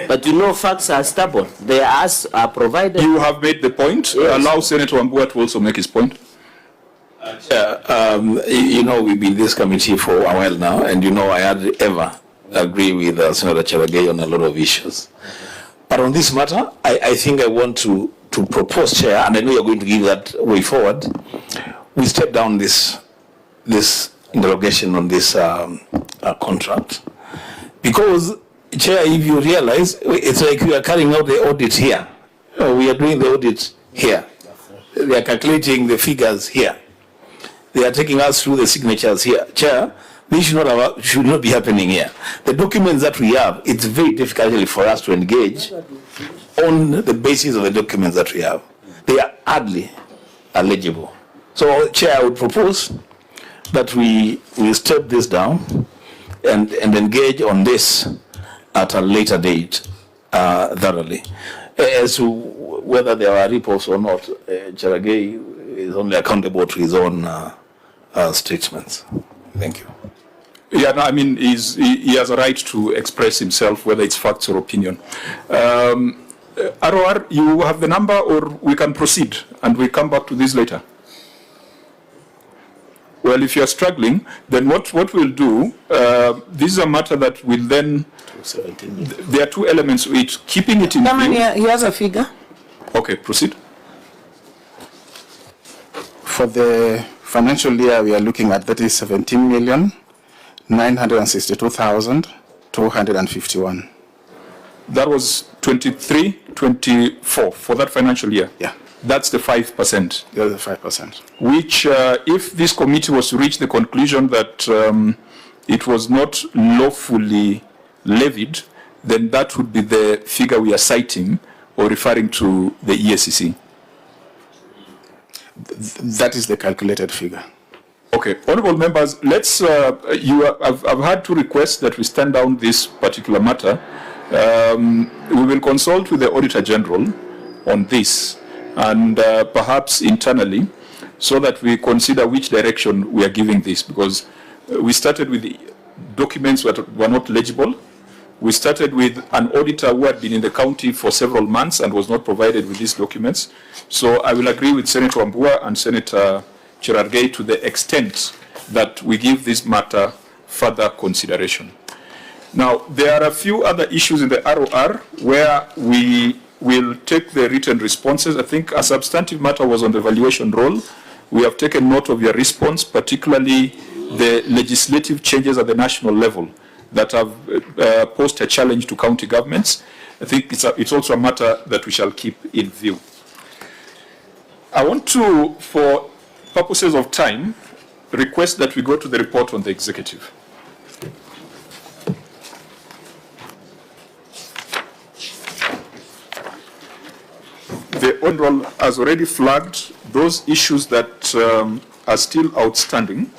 But you know, facts are stubborn. They are provided. You have made the point. Yes. Allow Senator Wambua to also make his point. You know, we've been in this committee for a while now, and you know I hardly ever agree with Senator Cherargei on a lot of issues. But on this matter, I think I want to propose, Chair, and I know you're going to give that way forward, we step down this interrogation on this contract. Because, Chair, if you realize, it's like we are carrying out the audit here. We are doing the audit here. They are calculating the figures here. They are taking us through the signatures here. Chair, this should not be happening here. The documents that we have, it's very difficult for us to engage on the basis of the documents that we have. They are hardly legible. So, Chair, I would propose that we step this down and engage on this at a later date thoroughly. As to whether there are ripoffs or not, Cherargei is only accountable to his own statements. Thank you. Yeah, no, I mean, he has a right to express himself, whether it's facts or opinion. ROR, you have the number, or we can proceed, and we come back to this later. Well, if you are struggling, then what we'll do, this is a matter that will then, there are two elements to it. Keeping it in Chairman, view. he has a figure. Okay, proceed. For the financial year, we are looking at that is 17,962,251. That was 23-24 for that financial year. Yeah. That's the 5%. The 5%. Which, if this committee was to reach the conclusion that it was not lawfully levied, then that would be the figure we are citing or referring to the EACC. That is the calculated figure. Okay, honourable members, let's. I've had two requests that we stand down this particular matter. We will consult with the Auditor General on this, and perhaps internally, so that we consider which direction we are giving this, because we started with the documents that were not legible. We started with an auditor who had been in the county for several months and was not provided with these documents. So I will agree with Senator Wambua and Senator Cherargei to the extent that we give this matter further consideration. Now, there are a few other issues in the ROR where we will take the written responses. I think a substantive matter was on the valuation role. We have taken note of your response, particularly the legislative changes at the national level that have posed a challenge to county governments. I think it's also a matter that we shall keep in view. I want to, for purposes of time, request that we go to the report on the executive. The Honourable has already flagged those issues that are still outstanding.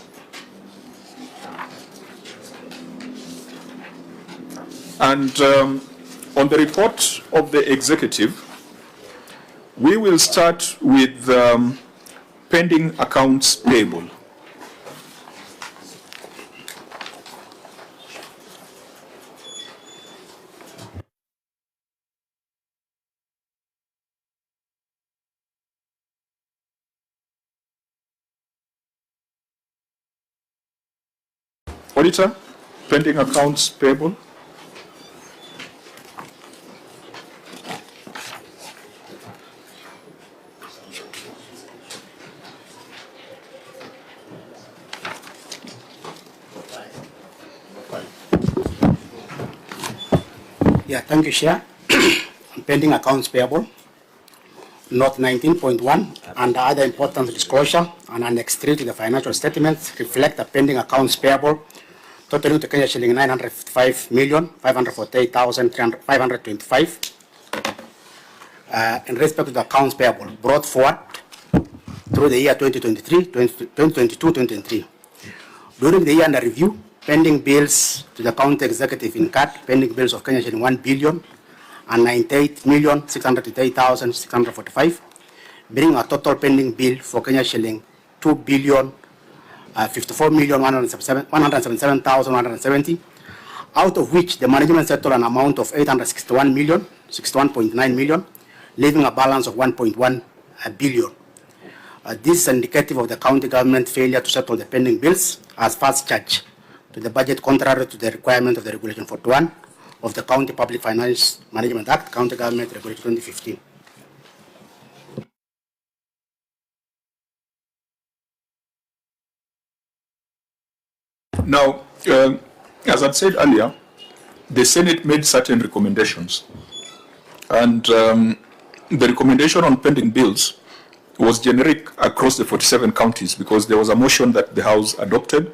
And on the report of the executive, we will start with pending accounts payable. Auditor, pending accounts payable. Yeah, thank you, Chair. Pending accounts payable. Note 19.1 and other important disclosure and Annex 3 to the financial statements reflect the pending accounts payable totaling to Kenya shilling 955,548,525 in respect to the accounts payable brought forward through the year 2023, 2022, 2023. During the year under review, pending bills to the county executive incurred pending bills of Kenya shilling 1,098,638,645, bringing a total pending bill for Kenya shilling 2,054,177,170, out of which the management settled an amount of 61.9 million, leaving a balance of 1.1 billion. This is indicative of the county government failure to settle the pending bills as first charge to the budget, contrary to the requirement of the Regulation 41 of the County Public Finance Management Act, County Government Regulation 2015. Now, as I said earlier, the Senate made certain recommendations, and the recommendation on pending bills was generic across the 47 counties because there was a motion that the House adopted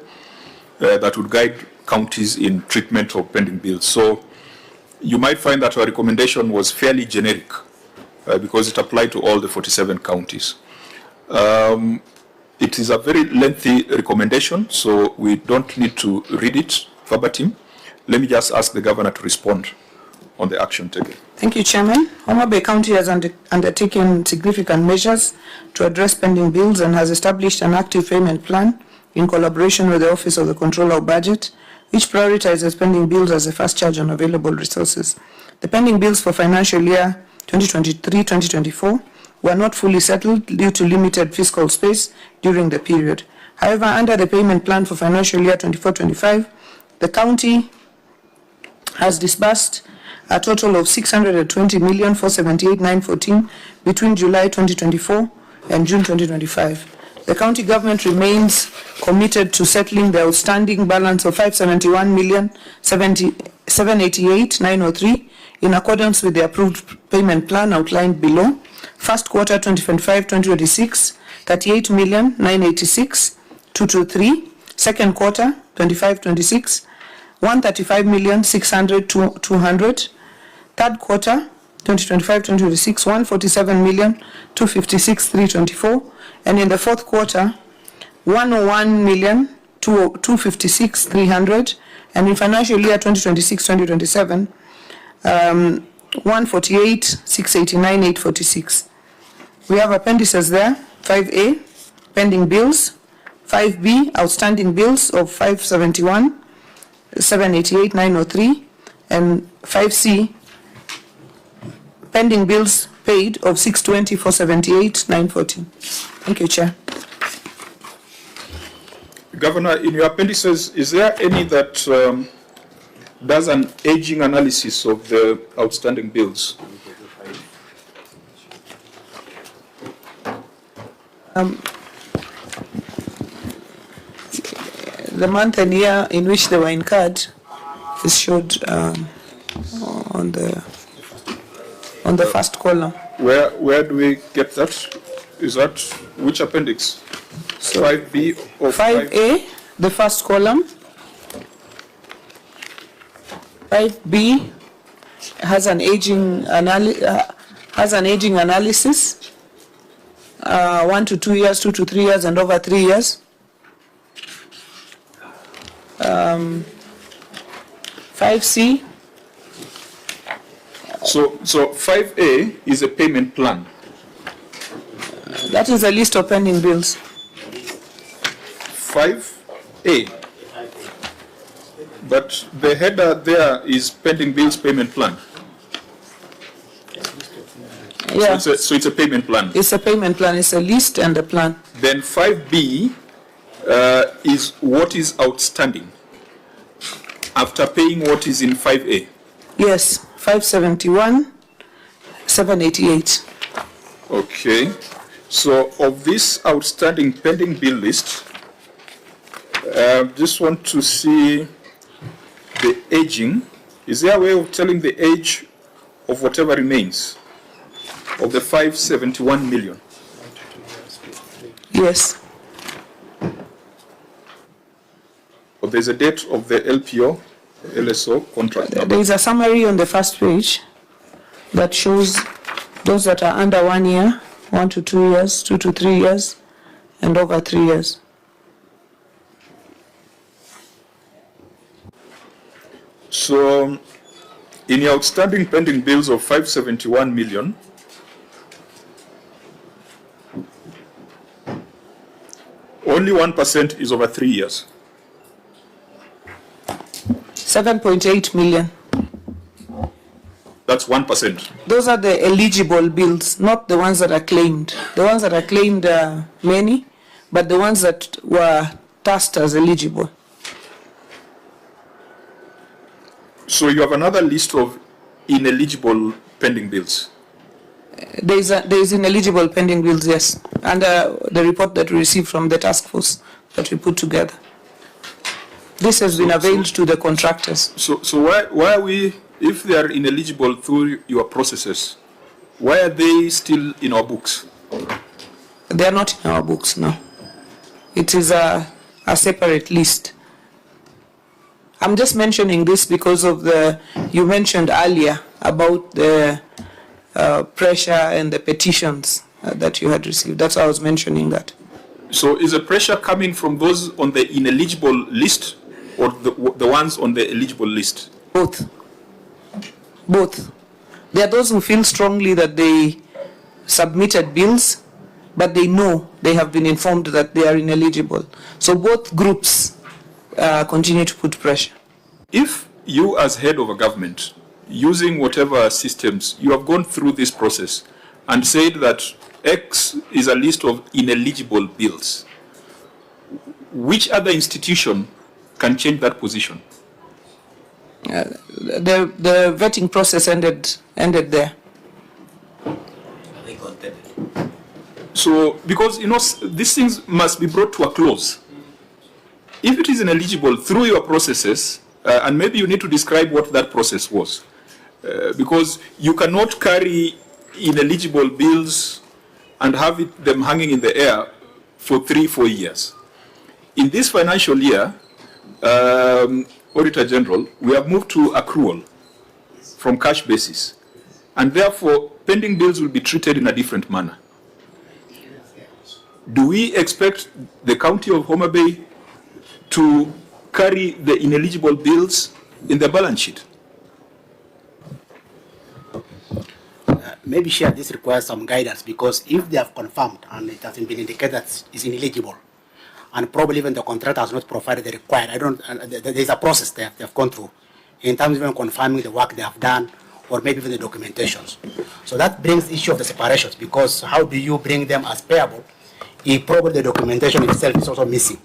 that would guide counties in treatment of pending bills. So you might find that our recommendation was fairly generic because it applied to all the 47 counties. It is a very lengthy recommendation, so we don't need to read it verbatim. Let me just ask the governor to respond on the action taken. Thank you, Chairman. Homa Bay County has undertaken significant measures to address pending bills and has established an active payment plan in collaboration with the Office of the Controller of Budget, which prioritizes pending bills as a first charge on available resources. The pending bills for financial year 2023-2024 were not fully settled due to limited fiscal space during the period. However, under the payment plan for financial year 24-25, the county has disbursed a total of 620,478,914 between July 2024 and June 2025. The county government remains committed to settling the outstanding balance of 571,788,903 in accordance with the approved payment plan outlined below. First quarter 2025-2026, 38,986,223. Second quarter 25-26, 135,600,200. Third quarter 2025-2026, 147,256,324. And in the fourth quarter, 101,256,300. And in financial year 2026-2027, 148,689,846. We have appendices there. 5A, pending bills. 5B, outstanding bills of 571,788,903. And 5C, pending bills paid of 620,478,914. Thank you, Chair. Governor, in your appendices, is there any that does an aging analysis of the outstanding bills? The month and year in which they were incurred is showed on the first column. Where do we get that? Is that which appendix? So 5B or 5A, the first column. 5B has an aging analysis. 1 to 2 years, 2 to 3 years, and over 3 years. 5C. So 5A is a payment plan. That is a list of pending bills. 5A. But the header there is pending bills payment plan. Yeah. So it's a payment plan. It's a payment plan. It's a list and a plan. Then 5B is what is outstanding after paying what is in 5A. Yes, 571, 788. Okay. So of this outstanding pending bill list, just want to see the aging. Is there a way of telling the age of whatever remains of the 571 million? Yes. Or there's a date of the LPO, LSO contract number. There is a summary on the first page that shows those that are under 1 year, 1 to 2 years, 2 to 3 years, and over 3 years. So in the outstanding pending bills of 571 million, only 1% is over 3 years. 7.8 million. That's 1%. Those are the eligible bills, not the ones that are claimed. The ones that are claimed are many, but the ones that were tasked as eligible. So you have another list of ineligible pending bills. There is ineligible pending bills, yes, under the report that we received from the task force that we put together. This has been availed to the contractors. So why are we, if they are ineligible through your processes, why are they still in our books? They are not in our books now. It is a separate list. I'm just mentioning this because of you mentioned earlier about the pressure and the petitions that you had received. That's why I was mentioning that. So is the pressure coming from those on the ineligible list or the ones on the eligible list? Both. Both. There are those who feel strongly that they submitted bills, but they know, they have been informed that they are ineligible. So both groups continue to put pressure. If you as head of a government, using whatever systems, you have gone through this process and said that X is a list of ineligible bills, which other institution can change that position? The vetting process ended there. So, because, you know, these things must be brought to a close. If it is ineligible through your processes, and maybe you need to describe what that process was, because you cannot carry ineligible bills and have them hanging in the air for 3-4 years. In this financial year, Auditor General, we have moved to accrual from cash basis, and therefore pending bills will be treated in a different manner. Do we expect the county of Homa Bay to carry the ineligible bills in the balance sheet? Maybe share this requires some guidance, because if they have confirmed and it has been indicated that it's ineligible, and probably even the contractor has not provided the required, there's a process they have gone through in terms of even confirming the work they have done, or maybe even the documentations. So that brings the issue of the separations, because how do you bring them as payable if probably the documentation itself is also missing?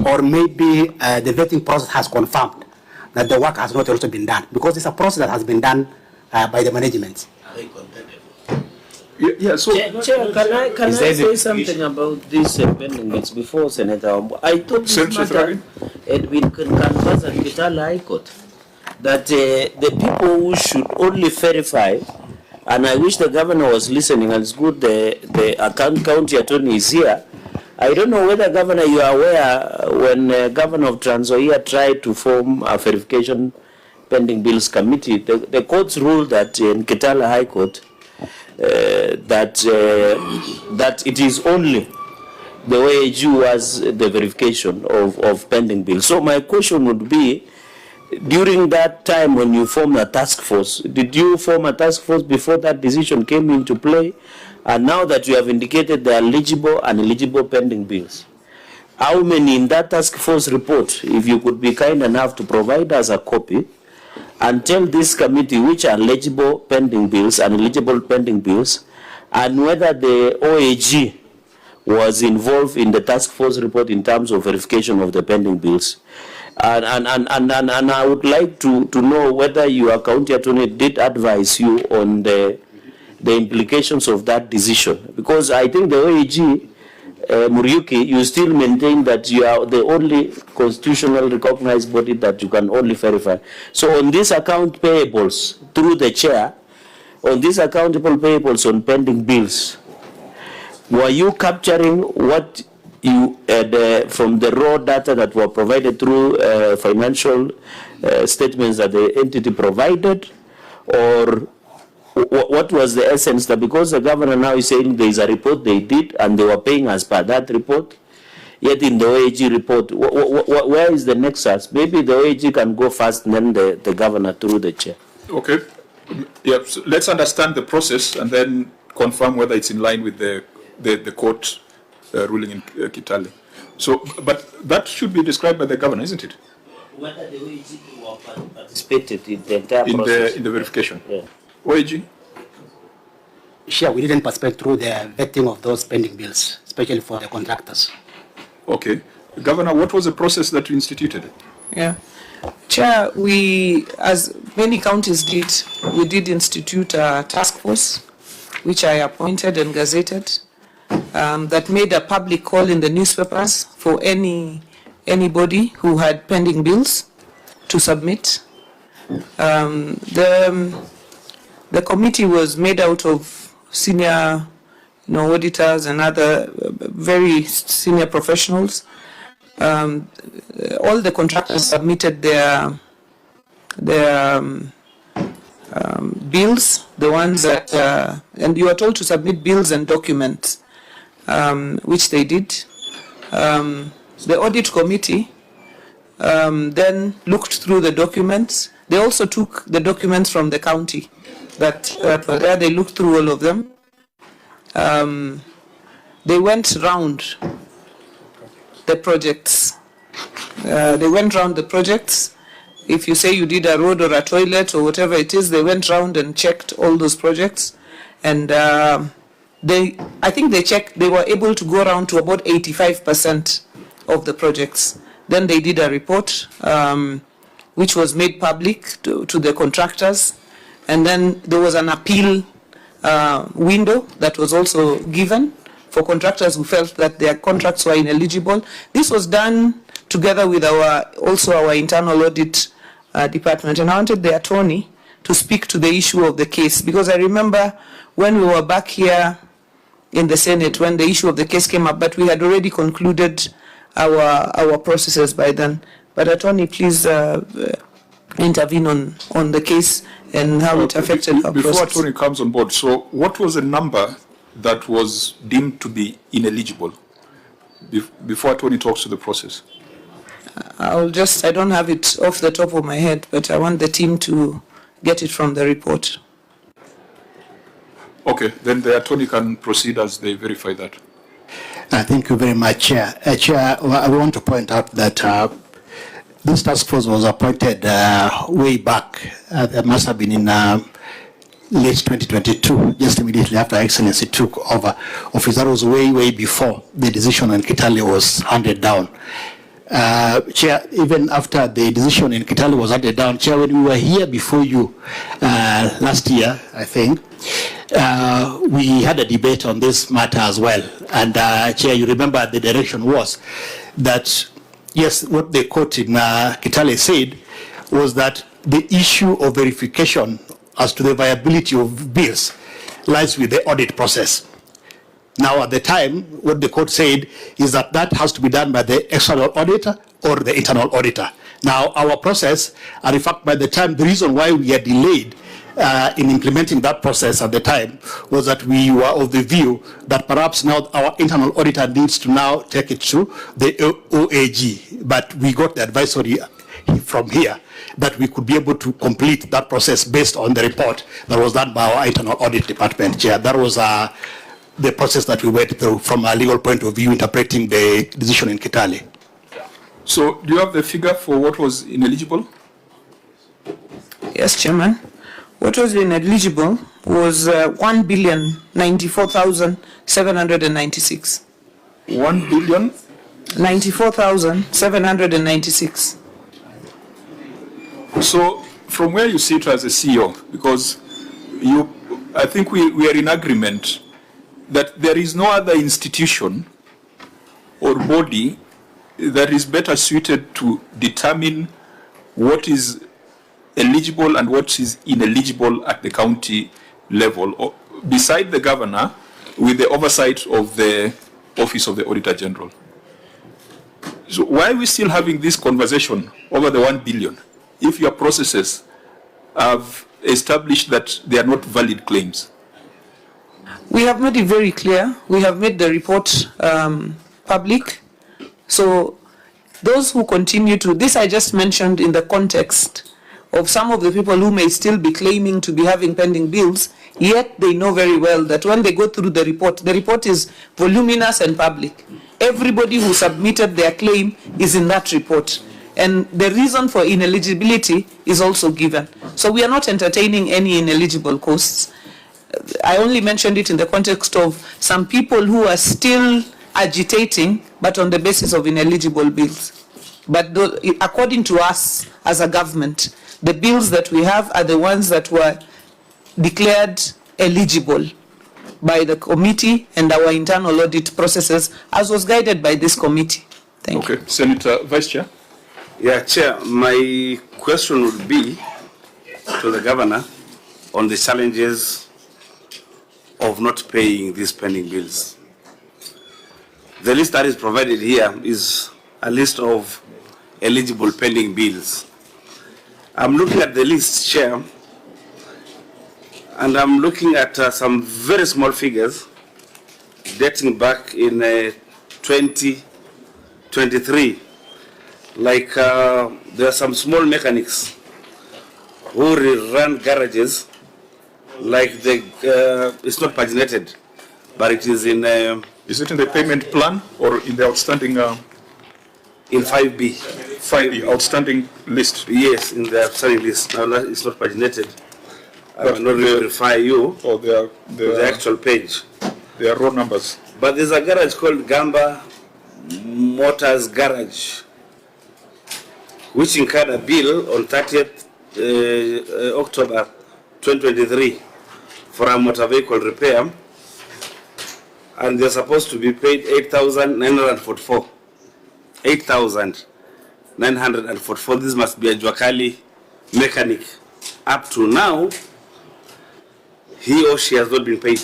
Or maybe the vetting process has confirmed that the work has not also been done, because it's a process that has been done by the management. Yeah, so Chair, can I say something about this pending bills before Senator Wambu? I thought this matter had been canvassed at Kitale High Court, that the people who should only verify, and I wish the governor was listening, and it's good the county attorney is here. I don't know whether, Governor, you are aware when Governor of Trans Nzoia tried to form a verification pending bills committee, the courts ruled that in Kitale High Court, that it is only the OAG who has the verification of pending bills. So my question would be, during that time when you formed a task force, did you form a task force before that decision came into play? And now that you have indicated the eligible and eligible pending bills, how many in that task force report, if you could be kind enough to provide us a copy, and tell this committee which are eligible pending bills and eligible pending bills, and whether the OAG was involved in the task force report in terms of verification of the pending bills. And I would like to know whether your county attorney did advise you on the implications of that decision. Because I think the OAG, Muriuki, you still maintain that you are the only constitutional recognized body that you can only verify. So on these account payables, through the chair, on these accountable payables on pending bills, were you capturing what you from the raw data that were provided through financial statements that the entity provided, or what was the essence? That because the governor now is saying there is a report they did and they were paying as per that report, yet in the OAG report, where is the nexus? Maybe the OAG can go first and then the governor through the chair. Okay. Yeah, so let's understand the process and then confirm whether it's in line with the court ruling in Kitale. So, but that should be described by the governor, isn't it? Whether the OAG participated in the entire process. In the verification. Yeah. OAG? Sure, we didn't participate through the vetting of those pending bills, especially for the contractors. Okay. Governor, what was the process that you instituted? Yeah. Chair, we, as many counties did, we did institute a task force, which I appointed and gazetted, that made a public call in the newspapers for anybody who had pending bills to submit. The committee was made out of senior, auditors and other very senior professionals. All the contractors submitted their bills, the ones that, and you are told to submit bills and documents, which they did. The audit committee then looked through the documents. They also took the documents from the county that were there. They looked through all of them. They went round the projects. If you say you did a road or a toilet or whatever it is, they went round and checked all those projects. And I think they were able to go around to about 85% of the projects. Then they did a report, which was made public to the contractors. And then there was an appeal window that was also given for contractors who felt that their contracts were ineligible. This was done together with our internal audit department. And I wanted the attorney to speak to the issue of the case, because I remember when we were back here in the Senate when the issue of the case came up, but we had already concluded our processes by then. But attorney, please intervene on the case and how it affected our process. Before attorney comes on board, so what was the number that was deemed to be ineligible before attorney talks to the process? I don't have it off the top of my head, but I want the team to get it from the report. Okay, then the attorney can proceed as they verify that. Thank you very much, Chair. Chair, I want to point out that this task force was appointed way back. It must have been in late 2022, just immediately after Excellency took over office. That was way before the decision on Kitale was handed down. Chair, even after the decision in Kitale was handed down, Chair, when we were here before you last year, I think, we had a debate on this matter as well. And Chair, you remember the direction was that, yes, what the court in Kitale said was that the issue of verification as to the viability of bills lies with the audit process. Now, at the time, what the court said is that that has to be done by the external auditor or the internal auditor. Now, our process, and in fact, by the time, the reason why we are delayed in implementing that process at the time was that we were of the view that perhaps now our internal auditor needs to now take it to the OAG. But we got the advisory from here that we could be able to complete that process based on the report that was done by our internal audit department, Chair. That was the process that we went through from a legal point of view, interpreting the decision in Kitale. So do you have the figure for what was ineligible? Yes, Chairman. What was ineligible was 1,094,796. 1,094,796. So from where you sit as a CEO, because I think we are in agreement that there is no other institution or body that is better suited to determine what is eligible and what is ineligible at the county level, or beside the governor, with the oversight of the Office of the Auditor General. So why are we still having this conversation over the 1 billion if your processes have established that they are not valid claims? We have made it very clear. We have made the report public. So those who continue to, this I just mentioned in the context of some of the people who may still be claiming to be having pending bills, yet they know very well that when they go through the report is voluminous and public. Everybody who submitted their claim is in that report. And the reason for ineligibility is also given. So we are not entertaining any ineligible costs. I only mentioned it in the context of some people who are still agitating, but on the basis of ineligible bills. But according to us as a government, the bills that we have are the ones that were declared eligible by the committee and our internal audit processes, as was guided by this committee. Thank you. Senator Vice Chair. Yeah, Chair, my question would be to the governor on the challenges of not paying these pending bills. The list that is provided here is a list of eligible pending bills. I'm looking at the list, Chair, and I'm looking at some very small figures dating back in 2023. Like there are some small mechanics who run garages, like it's not paginated, but it is in... is it in the payment plan or in the outstanding... in 5B. 5B, outstanding list. Yes, in the outstanding list. Now it's not paginated. I will not verify you or the actual page. They are raw numbers. But there's a garage called Gamba Motors Garage, which incurred a bill on 30th October 2023 for a motor vehicle repair, and they're supposed to be paid 8,944. 8,944. This must be a Juakali mechanic. Up to now, he or she has not been paid.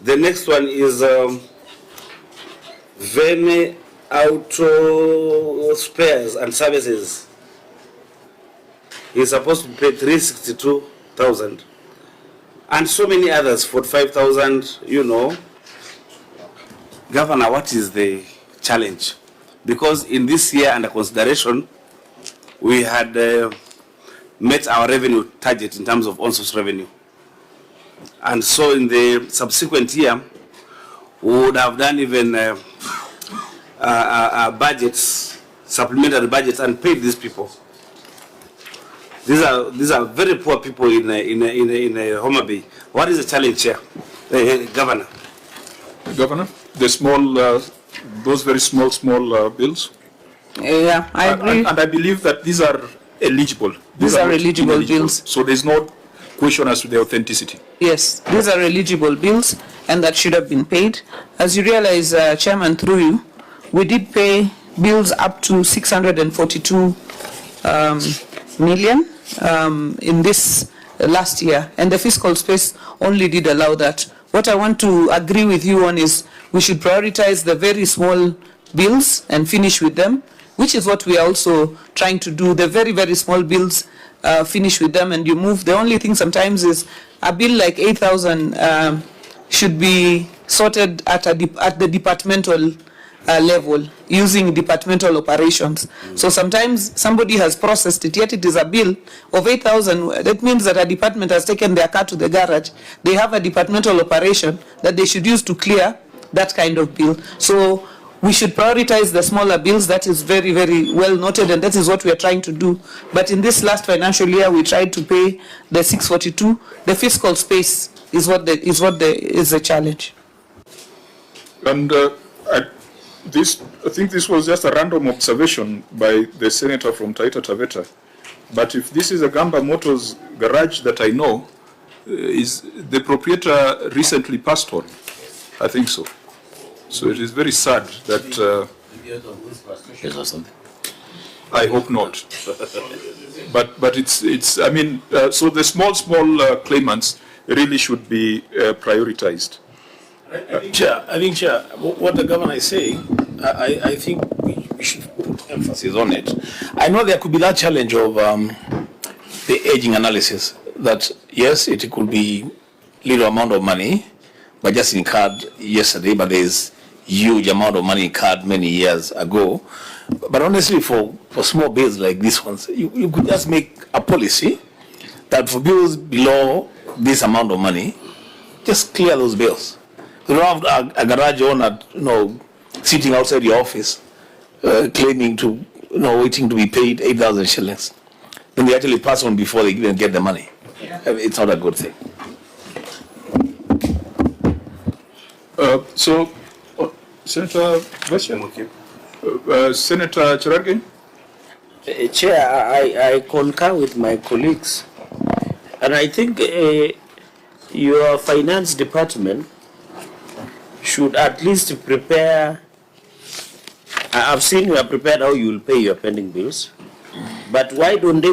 The next one is Vene Auto Spares and Services. He's supposed to be paid 362,000. And so many others, 45,000, you know. Governor, what is the challenge? Because in this year under consideration, we had met our revenue target in terms of on-source revenue. And so in the subsequent year, we would have done even budgets, supplementary budgets, and paid these people. These are very poor people in Homa Bay. What is the challenge here, Governor? Governor, the small, those very small bills. Yeah, I agree. And I believe that these are eligible. These are eligible bills. So there's no question as to the authenticity. Yes, these are eligible bills, and that should have been paid. As you realize, Chairman, through you, we did pay bills up to 642 million in this last year, and the fiscal space only did allow that. What I want to agree with you on is we should prioritize the very small bills and finish with them, which is what we are also trying to do. The very, very small bills, finish with them and you move. The only thing sometimes is a bill like 8,000 should be sorted at the departmental level using departmental operations. So sometimes somebody has processed it, yet it is a bill of 8,000. That means that a department has taken their car to the garage. They have a departmental operation that they should use to clear that kind of bill. So we should prioritize the smaller bills. That is very, very well noted, and that is what we are trying to do. But in this last financial year, we tried to pay the 642. The fiscal space is the challenge. And I think this was just a random observation by the senator from Taita Taveta. But if this is a Gamba Motors garage that I know, is the proprietor recently passed on? I think so. So it is very sad that. I hope not. but it's. I mean, so the small claimants really should be prioritized. I think, Chair, what the governor is saying, I think we should put emphasis on it. I know there could be that challenge of the aging analysis, that yes, it could be little amount of money, but just incurred yesterday, but there's huge amount of money incurred many years ago. But honestly, for small bills like these ones, you could just make a policy that for bills below this amount of money, just clear those bills. You don't have a garage owner, sitting outside your office, claiming to, waiting to be paid 8,000 shillings. Then they actually pass on before they even get the money. It's not a good thing. Senator Vesha, Senator Cherargei? Chair, I concur with my colleagues, and I think your finance department should at least prepare. I've seen you are prepared how you will pay your pending bills, but why don't they